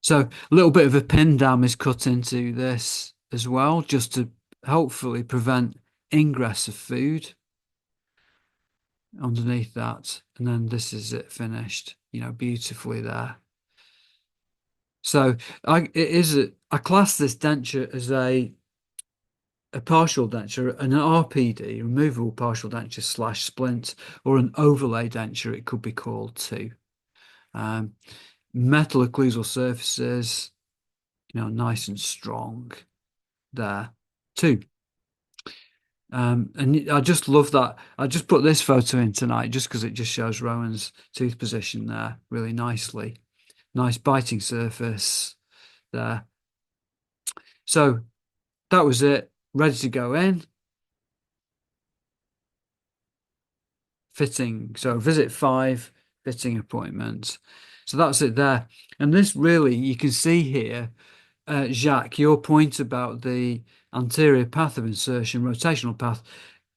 So a little bit of a pin dam is cut into this as well, just to hopefully prevent ingress of food underneath that. And then this is it finished, beautifully there. So I class this denture as a partial denture, an RPD, removable partial denture / splint, or an overlay denture, it could be called too. Metal occlusal surfaces, nice and strong there too. And I just love that. I just put this photo in tonight just because it just shows Rowan's tooth position there really nicely. Nice biting surface there. So that was it. Ready to go in. Fitting. So visit 5, fitting appointment. So that's it there. And this really, you can see here, Jacques, your point about the anterior path of insertion, rotational path,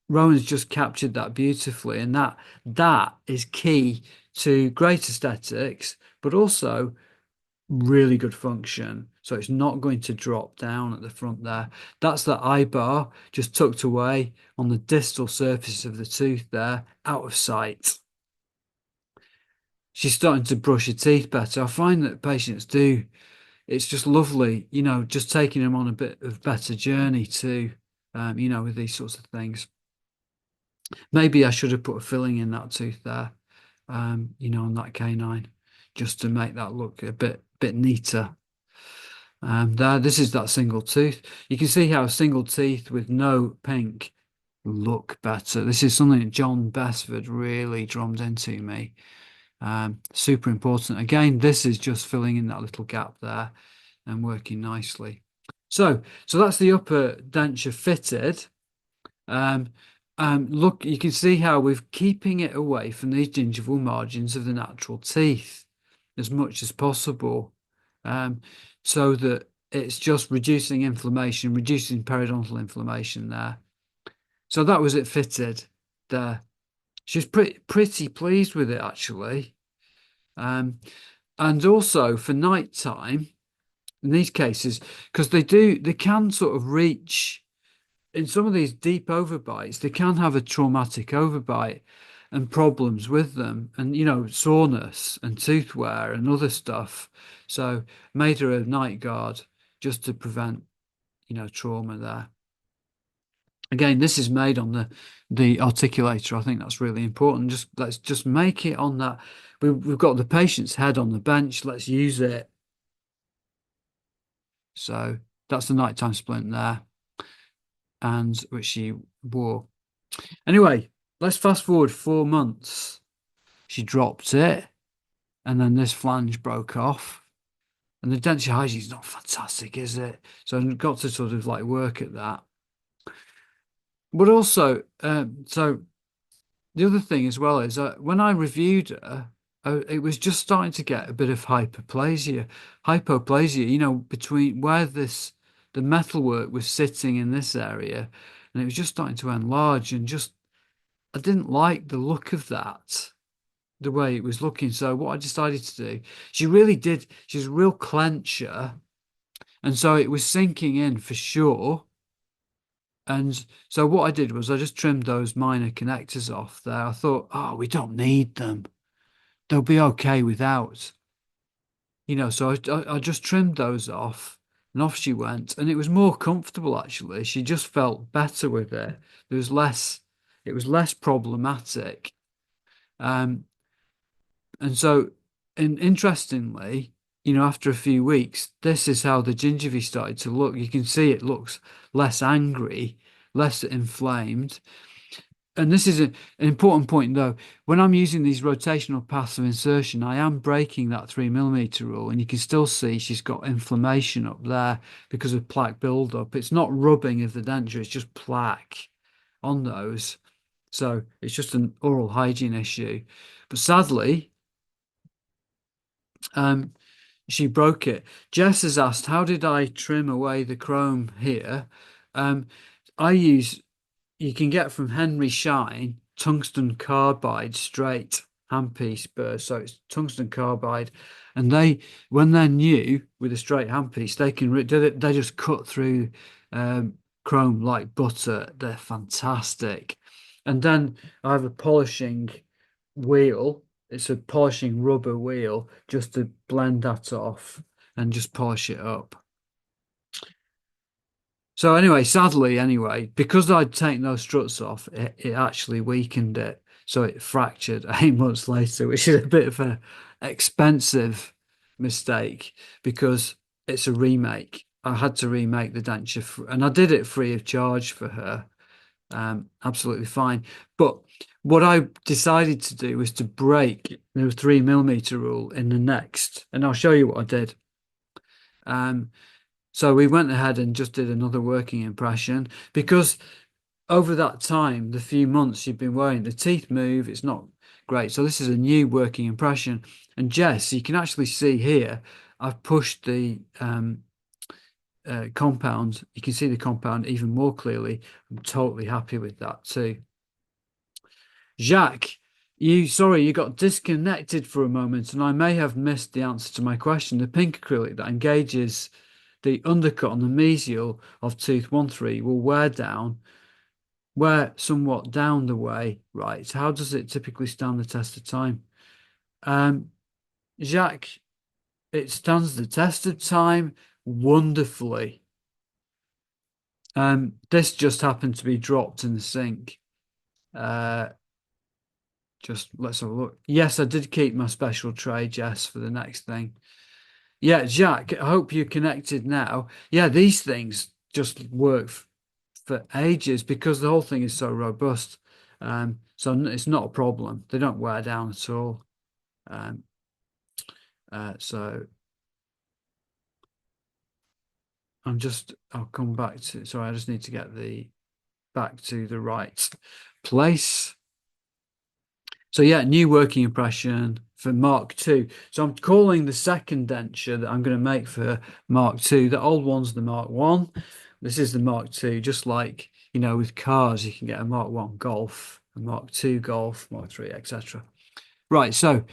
Rowan's just captured that beautifully. And that is key to great aesthetics, but also really good function. So it's not going to drop down at the front there. That's the eye bar just tucked away on the distal surface of the tooth there, out of sight. She's starting to brush her teeth better. I find that patients do. It's just lovely, just taking them on a bit of better journey too, with these sorts of things. Maybe I should have put a filling in that tooth there, on that canine, just to make that look a bit neater. This is that single tooth. You can see how single teeth with no pink look better. This is something that John Besford really drummed into me. Super important. Again, this is just filling in that little gap there and working nicely. So that's the upper denture fitted. Um, Look, you can see how we're keeping it away from these gingival margins of the natural teeth as much as possible, so that it's just reducing inflammation, reducing periodontal inflammation there. So that was it fitted there. She's pretty pleased with it actually. And also for night time in these cases, because they can sort of reach in some of these deep overbites, they can have a traumatic overbite and problems with them, and soreness and tooth wear and other stuff. So made her a night guard just to prevent trauma there. Again, this is made on the articulator. I think that's really important. Let's just make it on that. We've got the patient's head on the bench. Let's use it. So that's the nighttime splint there, and which she wore. Anyway, let's fast forward 4 months. She dropped it, and then this flange broke off. And the denture hygiene is not fantastic, is it? So I've got to sort of like work at that. But also, so the other thing as well is when I reviewed her, it was just starting to get a bit of hypoplasia, between where the metalwork was sitting in this area, and it was just starting to enlarge, and just I didn't like the look of that, the way it was looking. So what I decided to do, she's a real clencher, and so it was sinking in for sure. And so what I did was I just trimmed those minor connectors off there. I thought, oh, we don't need them. They'll be okay without. So I just trimmed those off, and off she went. And it was more comfortable actually. She just felt better with it. It was less problematic. Um, and so, interestingly, after a few weeks, this is how the gingiva started to look. You can see it looks less angry, less inflamed. And this is an important point, though. When I'm using these rotational paths of insertion, I am breaking that 3mm rule, and you can still see she's got inflammation up there because of plaque buildup. It's not rubbing of the denture, it's just plaque on those. So it's just an oral hygiene issue. But sadly, she broke it. Jess has asked, how did I trim away the chrome here? Um, you can get from Henry Shine tungsten carbide straight handpiece burrs. So it's tungsten carbide, and when they're new with a straight handpiece, they just cut through chrome like butter. They're fantastic. And then I have a polishing wheel. It's a polishing rubber wheel just to blend that off and just polish it up. So sadly, because I'd taken those struts off, it actually weakened it. So it fractured 8 months later, which is a bit of an expensive mistake because it's a remake. I had to remake the denture, and I did it free of charge for her. Absolutely fine. But what I decided to do was to break the 3mm rule in the next, and I'll show you what I did. So we went ahead and just did another working impression because over that time, the few months you've been wearing, the teeth move, it's not great. So this is a new working impression. And Jess, you can actually see here, I've pushed the compound. You can see the compound even more clearly. I'm totally happy with that too. Jacques, you got disconnected for a moment, and I may have missed the answer to my question. The pink acrylic that engages the undercut on the mesial of tooth 1-3 will wear somewhat down the way, right? How does it typically stand the test of time? Um, Jacques, it stands the test of time wonderfully. This just happened to be dropped in the sink. Uh, just let's have a look. Yes, I did keep my special tray, Jess, for the next thing. Yeah, Jack, I hope you're connected now. Yeah, these things just work for ages because the whole thing is so robust. So it's not a problem. They don't wear down at all. Um, so I'll come back to, sorry, I just need to get back to the right place. So yeah, new working impression for Mark II. So I'm calling the second denture that I'm going to make for Mark II. The old one's the Mark I. This is the Mark II, just like, with cars, you can get a Mark I Golf, a Mark II Golf, Mark III, etc. Right, so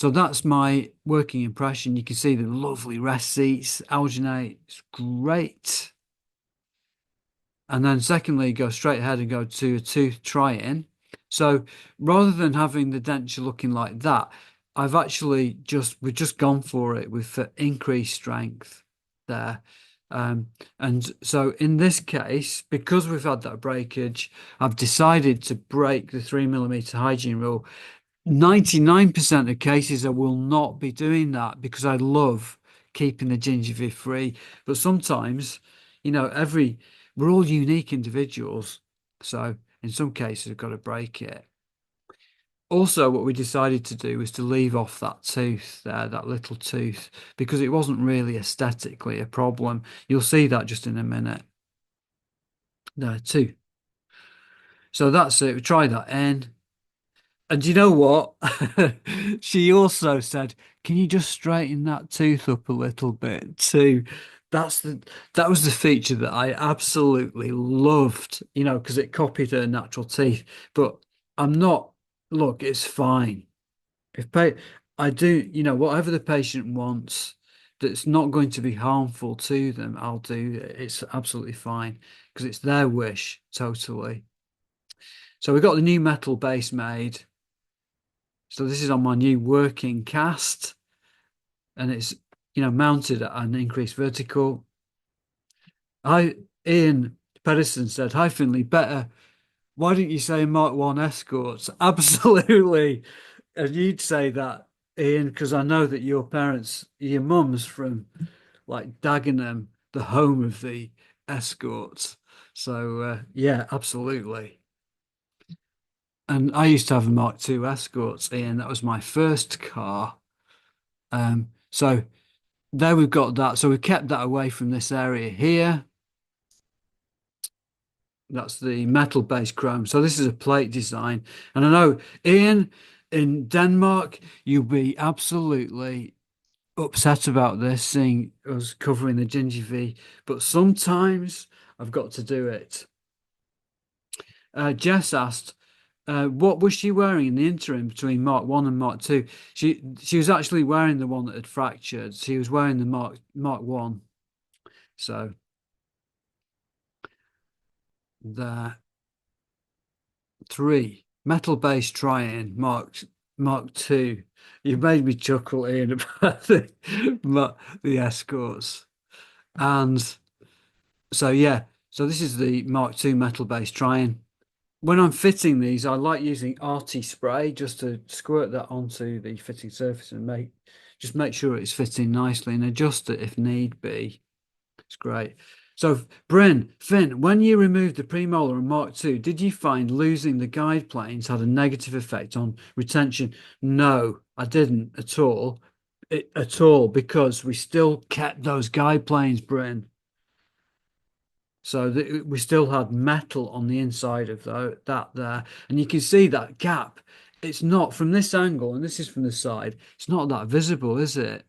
that's my working impression. You can see the lovely rest seats, alginate, it's great. And then secondly, go straight ahead and go to a tooth try-in. So rather than having the denture looking like that, we've just gone for it with increased strength there. And so in this case, because we've had that breakage, I've decided to break the 3 mm hygiene rule. 99% of cases I will not be doing that because I love keeping the gingiva free. But sometimes, we're all unique individuals. So in some cases, I've got to break it. Also, what we decided to do was to leave off that tooth there, that little tooth, because it wasn't really aesthetically a problem. You'll see that just in a minute. There, too. So that's it. We try that in. And you know what? She also said, "Can you just straighten that tooth up a little bit too?" That's the that was the feature that I absolutely loved, because it copied her natural teeth. But I'm not, look, it's fine. If pa I do, whatever the patient wants that's not going to be harmful to them, I'll do it. It's absolutely fine because it's their wish, totally. So we got the new metal base made. So this is on my new working cast, and it's mounted at an increased vertical. Ian Pedersen said, "Hi Finley, better. Why didn't you say Mark One escorts?" Absolutely, and you'd say that, Ian, because I know that your mum's from like Dagenham, the home of the escorts. So yeah, absolutely. And I used to have a Mark II escorts, Ian. That was my first car. So there we've got that. So we kept that away from this area here. That's the metal-based chrome. So this is a plate design. And I know, Ian, in Denmark, you'll be absolutely upset about this, seeing us covering the gingiva, but sometimes I've got to do it. Jess asked, what was she wearing in the interim between Mark One and Mark Two? She was actually wearing the one that had fractured. She was wearing the Mark One. So there, three metal based try-in Mark Two. You made me chuckle, Ian, about the escorts. And so yeah, so this is the Mark Two metal based try-in. When I'm fitting these, I like using arty spray just to squirt that onto the fitting surface and make sure it's fitting nicely and adjust it if need be. It's great. So, Bryn, Finn, when you removed the premolar and Mark II, did you find losing the guide planes had a negative effect on retention? No, I didn't at all. At all, because we still kept those guide planes, Bryn. So we still had metal on the inside of that there. And you can see that gap. It's not from this angle, and this is from the side. It's not that visible, is it?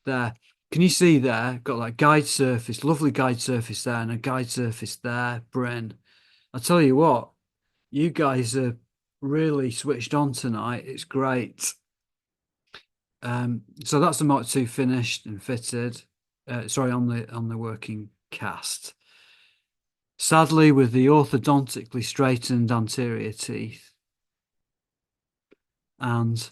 There. Can you see there? Got that guide surface, lovely guide surface there, and a guide surface there, Bryn. I tell you what, you guys are really switched on tonight. It's great. So that's the Mark II finished and fitted. sorry, on the working cast. Sadly, with the orthodontically straightened anterior teeth, and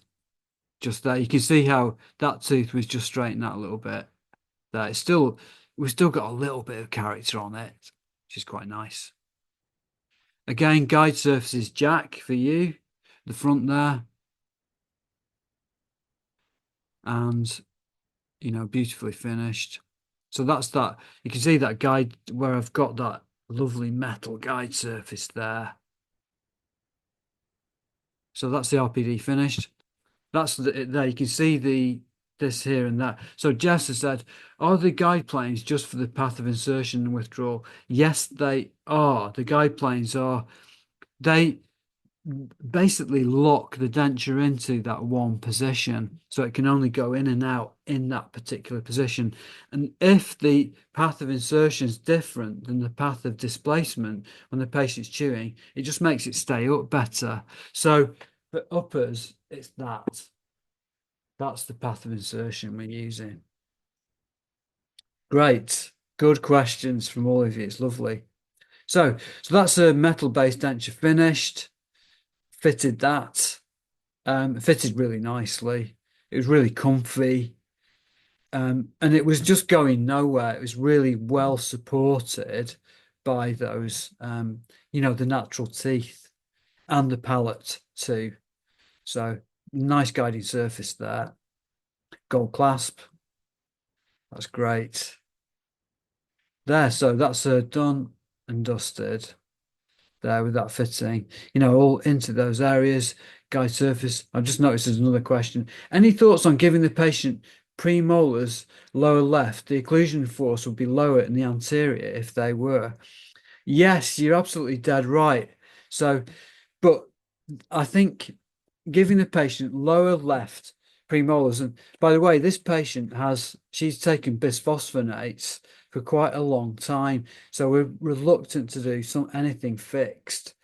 just there, you can see how that tooth was just straightened out a little bit. There, it's still we've still got a little bit of character on it, which is quite nice. Again, guide surfaces jack for you, the front there, and beautifully finished. So that's that. You can see that guide where I've got that lovely metal guide surface there. So that's the RPD finished. That's there. You can see this here and that. So Jess has said, are the guide planes just for the path of insertion and withdrawal? Yes, they are. The guide planes are. They basically lock the denture into that one position, so it can only go in and out in that particular position. And if the path of insertion is different than the path of displacement when the patient's chewing, it just makes it stay up better. So for uppers, it's that. That's the path of insertion we're using. Great. Good questions from all of you. It's lovely. So that's a metal-based denture finished. Fitted that. Fitted really nicely. It was really comfy. And it was just going nowhere. It was really well supported by those, the natural teeth and the palate too. So nice guiding surface there. Gold clasp. That's great. There, so that's done and dusted there with that fitting, all into those areas. Guide surface. I've just noticed there's another question. Any thoughts on giving the patient premolars lower left? The occlusion force would be lower in the anterior if they were. Yes, you're absolutely dead right. So, but I think giving the patient lower left premolars, and by the way, this patient she's taken bisphosphonates for quite a long time, so we're reluctant to do anything fixed.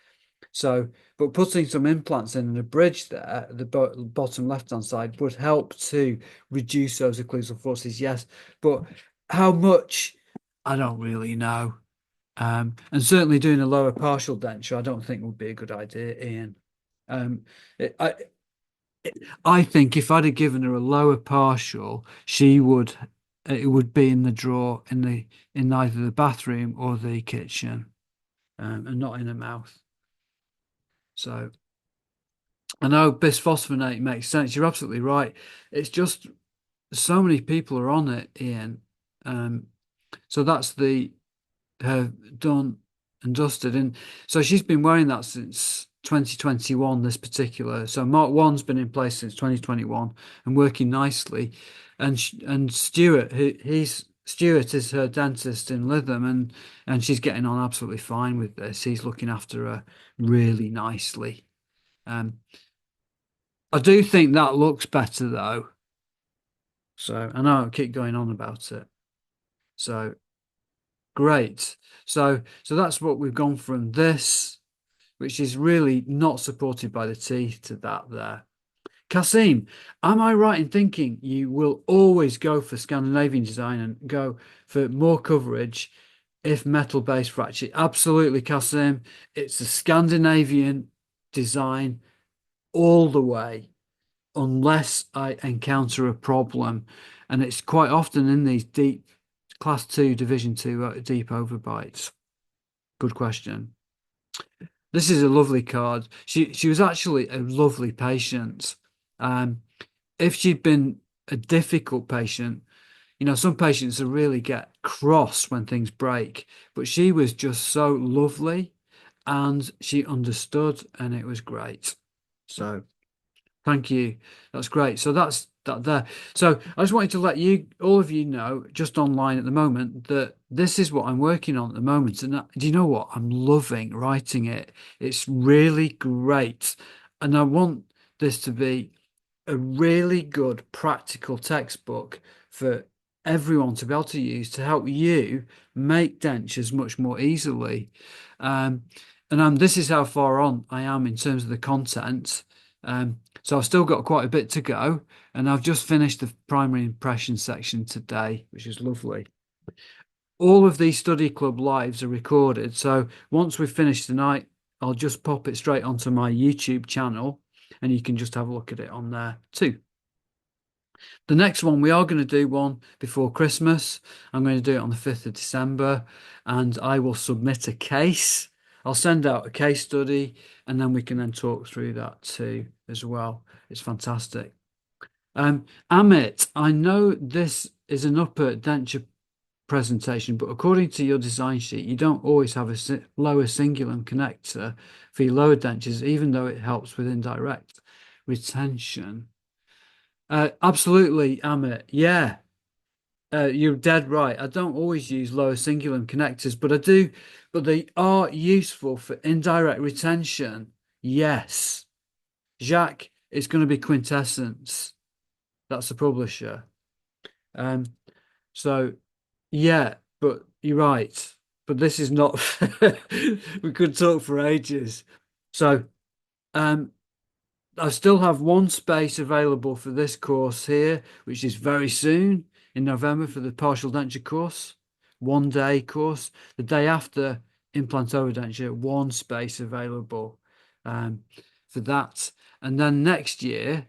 So, but putting some implants in and a bridge there at the bottom left-hand side would help to reduce those occlusal forces, yes. But how much, I don't really know. And certainly doing a lower partial denture, I don't think would be a good idea, Ian. Um, it, I think if I'd have given her a lower partial, it would be in the drawer in either the bathroom or the kitchen, and not in her mouth. So I know bisphosphonate makes sense. You're absolutely right. It's just so many people are on it, Ian. So that's her done and dusted. And so she's been wearing that since 2021, this particular. So Mark 1's been in place since 2021 and working nicely. And Stuart, Stuart is her dentist in Lytham, and she's getting on absolutely fine with this. He's looking after her really nicely. I do think that looks better though. So I know I keep going on about it. So great. So that's what we've gone from this, which is really not supported by the teeth, to that there. Kasim, am I right in thinking you will always go for Scandinavian design and go for more coverage if metal-based fracture? Absolutely, Kasim. It's a Scandinavian design all the way, unless I encounter a problem. And it's quite often in these deep class 2, division 2 deep overbites. Good question. This is a lovely card. She was actually a lovely patient. If she'd been a difficult patient, some patients really get cross when things break, but she was just so lovely and she understood, and it was great. So thank you. That's great. So that's that there. So I just wanted to let all of you know, just online at the moment, that this is what I'm working on at the moment. And do you know what? I'm loving writing it. It's really great. And I want this to be a really good practical textbook for everyone to be able to use to help you make dentures much more easily. And this is how far on I am in terms of the content. So I've still got quite a bit to go, and I've just finished the primary impression section today, which is lovely. All of these study club lives are recorded, so once we finish tonight, I'll just pop it straight onto my YouTube channel, and you can just have a look at it on there too. The next one, we are going to do one before Christmas. I'm going to do it on the 5th of December, and I will submit a case. I'll send out a case study, and then we can then talk through that too as well. It's fantastic. Amit, I know this is an upper denture presentation, but according to your design sheet, you don't always have a lower cingulum connector for your lower dentures, even though it helps with indirect retention. Absolutely, Amit. Yeah, you're dead right. I don't always use lower cingulum connectors, but I do, but they are useful for indirect retention. Yes. Jacques is going to be Quintessence. That's the publisher. Um, so yeah, but you're right. But this is not, we could talk for ages. So, um, I still have one space available for this course here, which is very soon in November for the partial denture course, 1 day course. The day after implant overdenture, one space available um, for that. And then next year,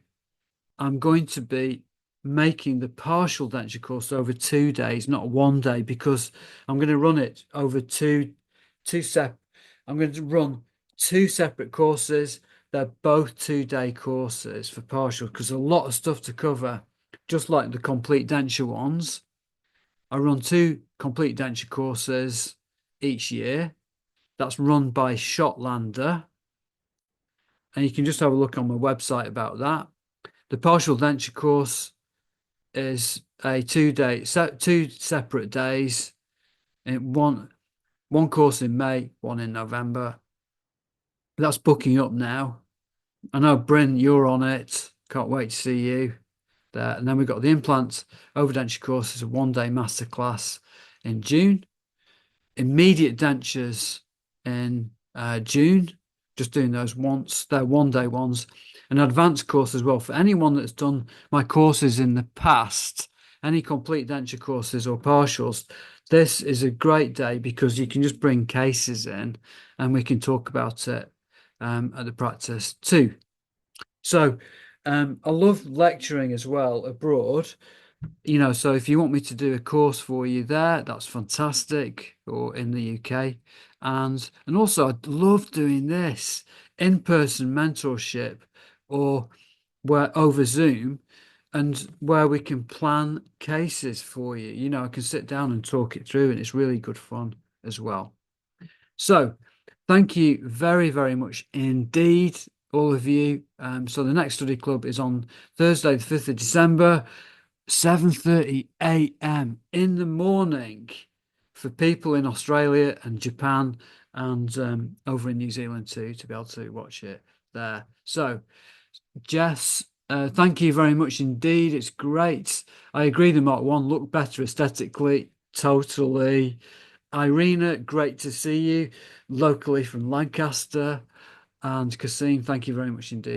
I'm going to be making the partial denture course over 2 days, not 1 day, because I'm going to run it over two sep. I'm going to run two separate courses. They're both 2 day courses for partial because a lot of stuff to cover, just like the complete denture ones. I run two complete denture courses each year. That's run by Shotlander, and you can just have a look on my website about that. The partial denture course is a 2 day, two separate days. In one course in May, one in November. That's booking up now. I know, Bryn, you're on it. Can't wait to see you there. And then we've got the implant overdenture course is a 1 day masterclass in June. Immediate dentures in June. Just doing those once. They're 1 day ones. An advanced course as well for anyone that's done my courses in the past, any complete denture courses or partials. This is a great day because you can just bring cases in and we can talk about it at the practice too. So I love lecturing as well abroad. So if you want me to do a course for you there, that's fantastic, or in the UK. And also I love doing this in-person mentorship or where over Zoom and where we can plan cases for you. I can sit down and talk it through, and it's really good fun as well. So thank you very, very much indeed, all of you. So the next study club is on Thursday, the 5th of December. 7:30 a.m. in the morning for people in Australia and Japan and over in New Zealand too, to be able to watch it there. So, Jess, thank you very much indeed. It's great. I agree the Mark 1 looked better aesthetically. Totally. Irina, great to see you locally from Lancaster. And Cassim, thank you very much indeed.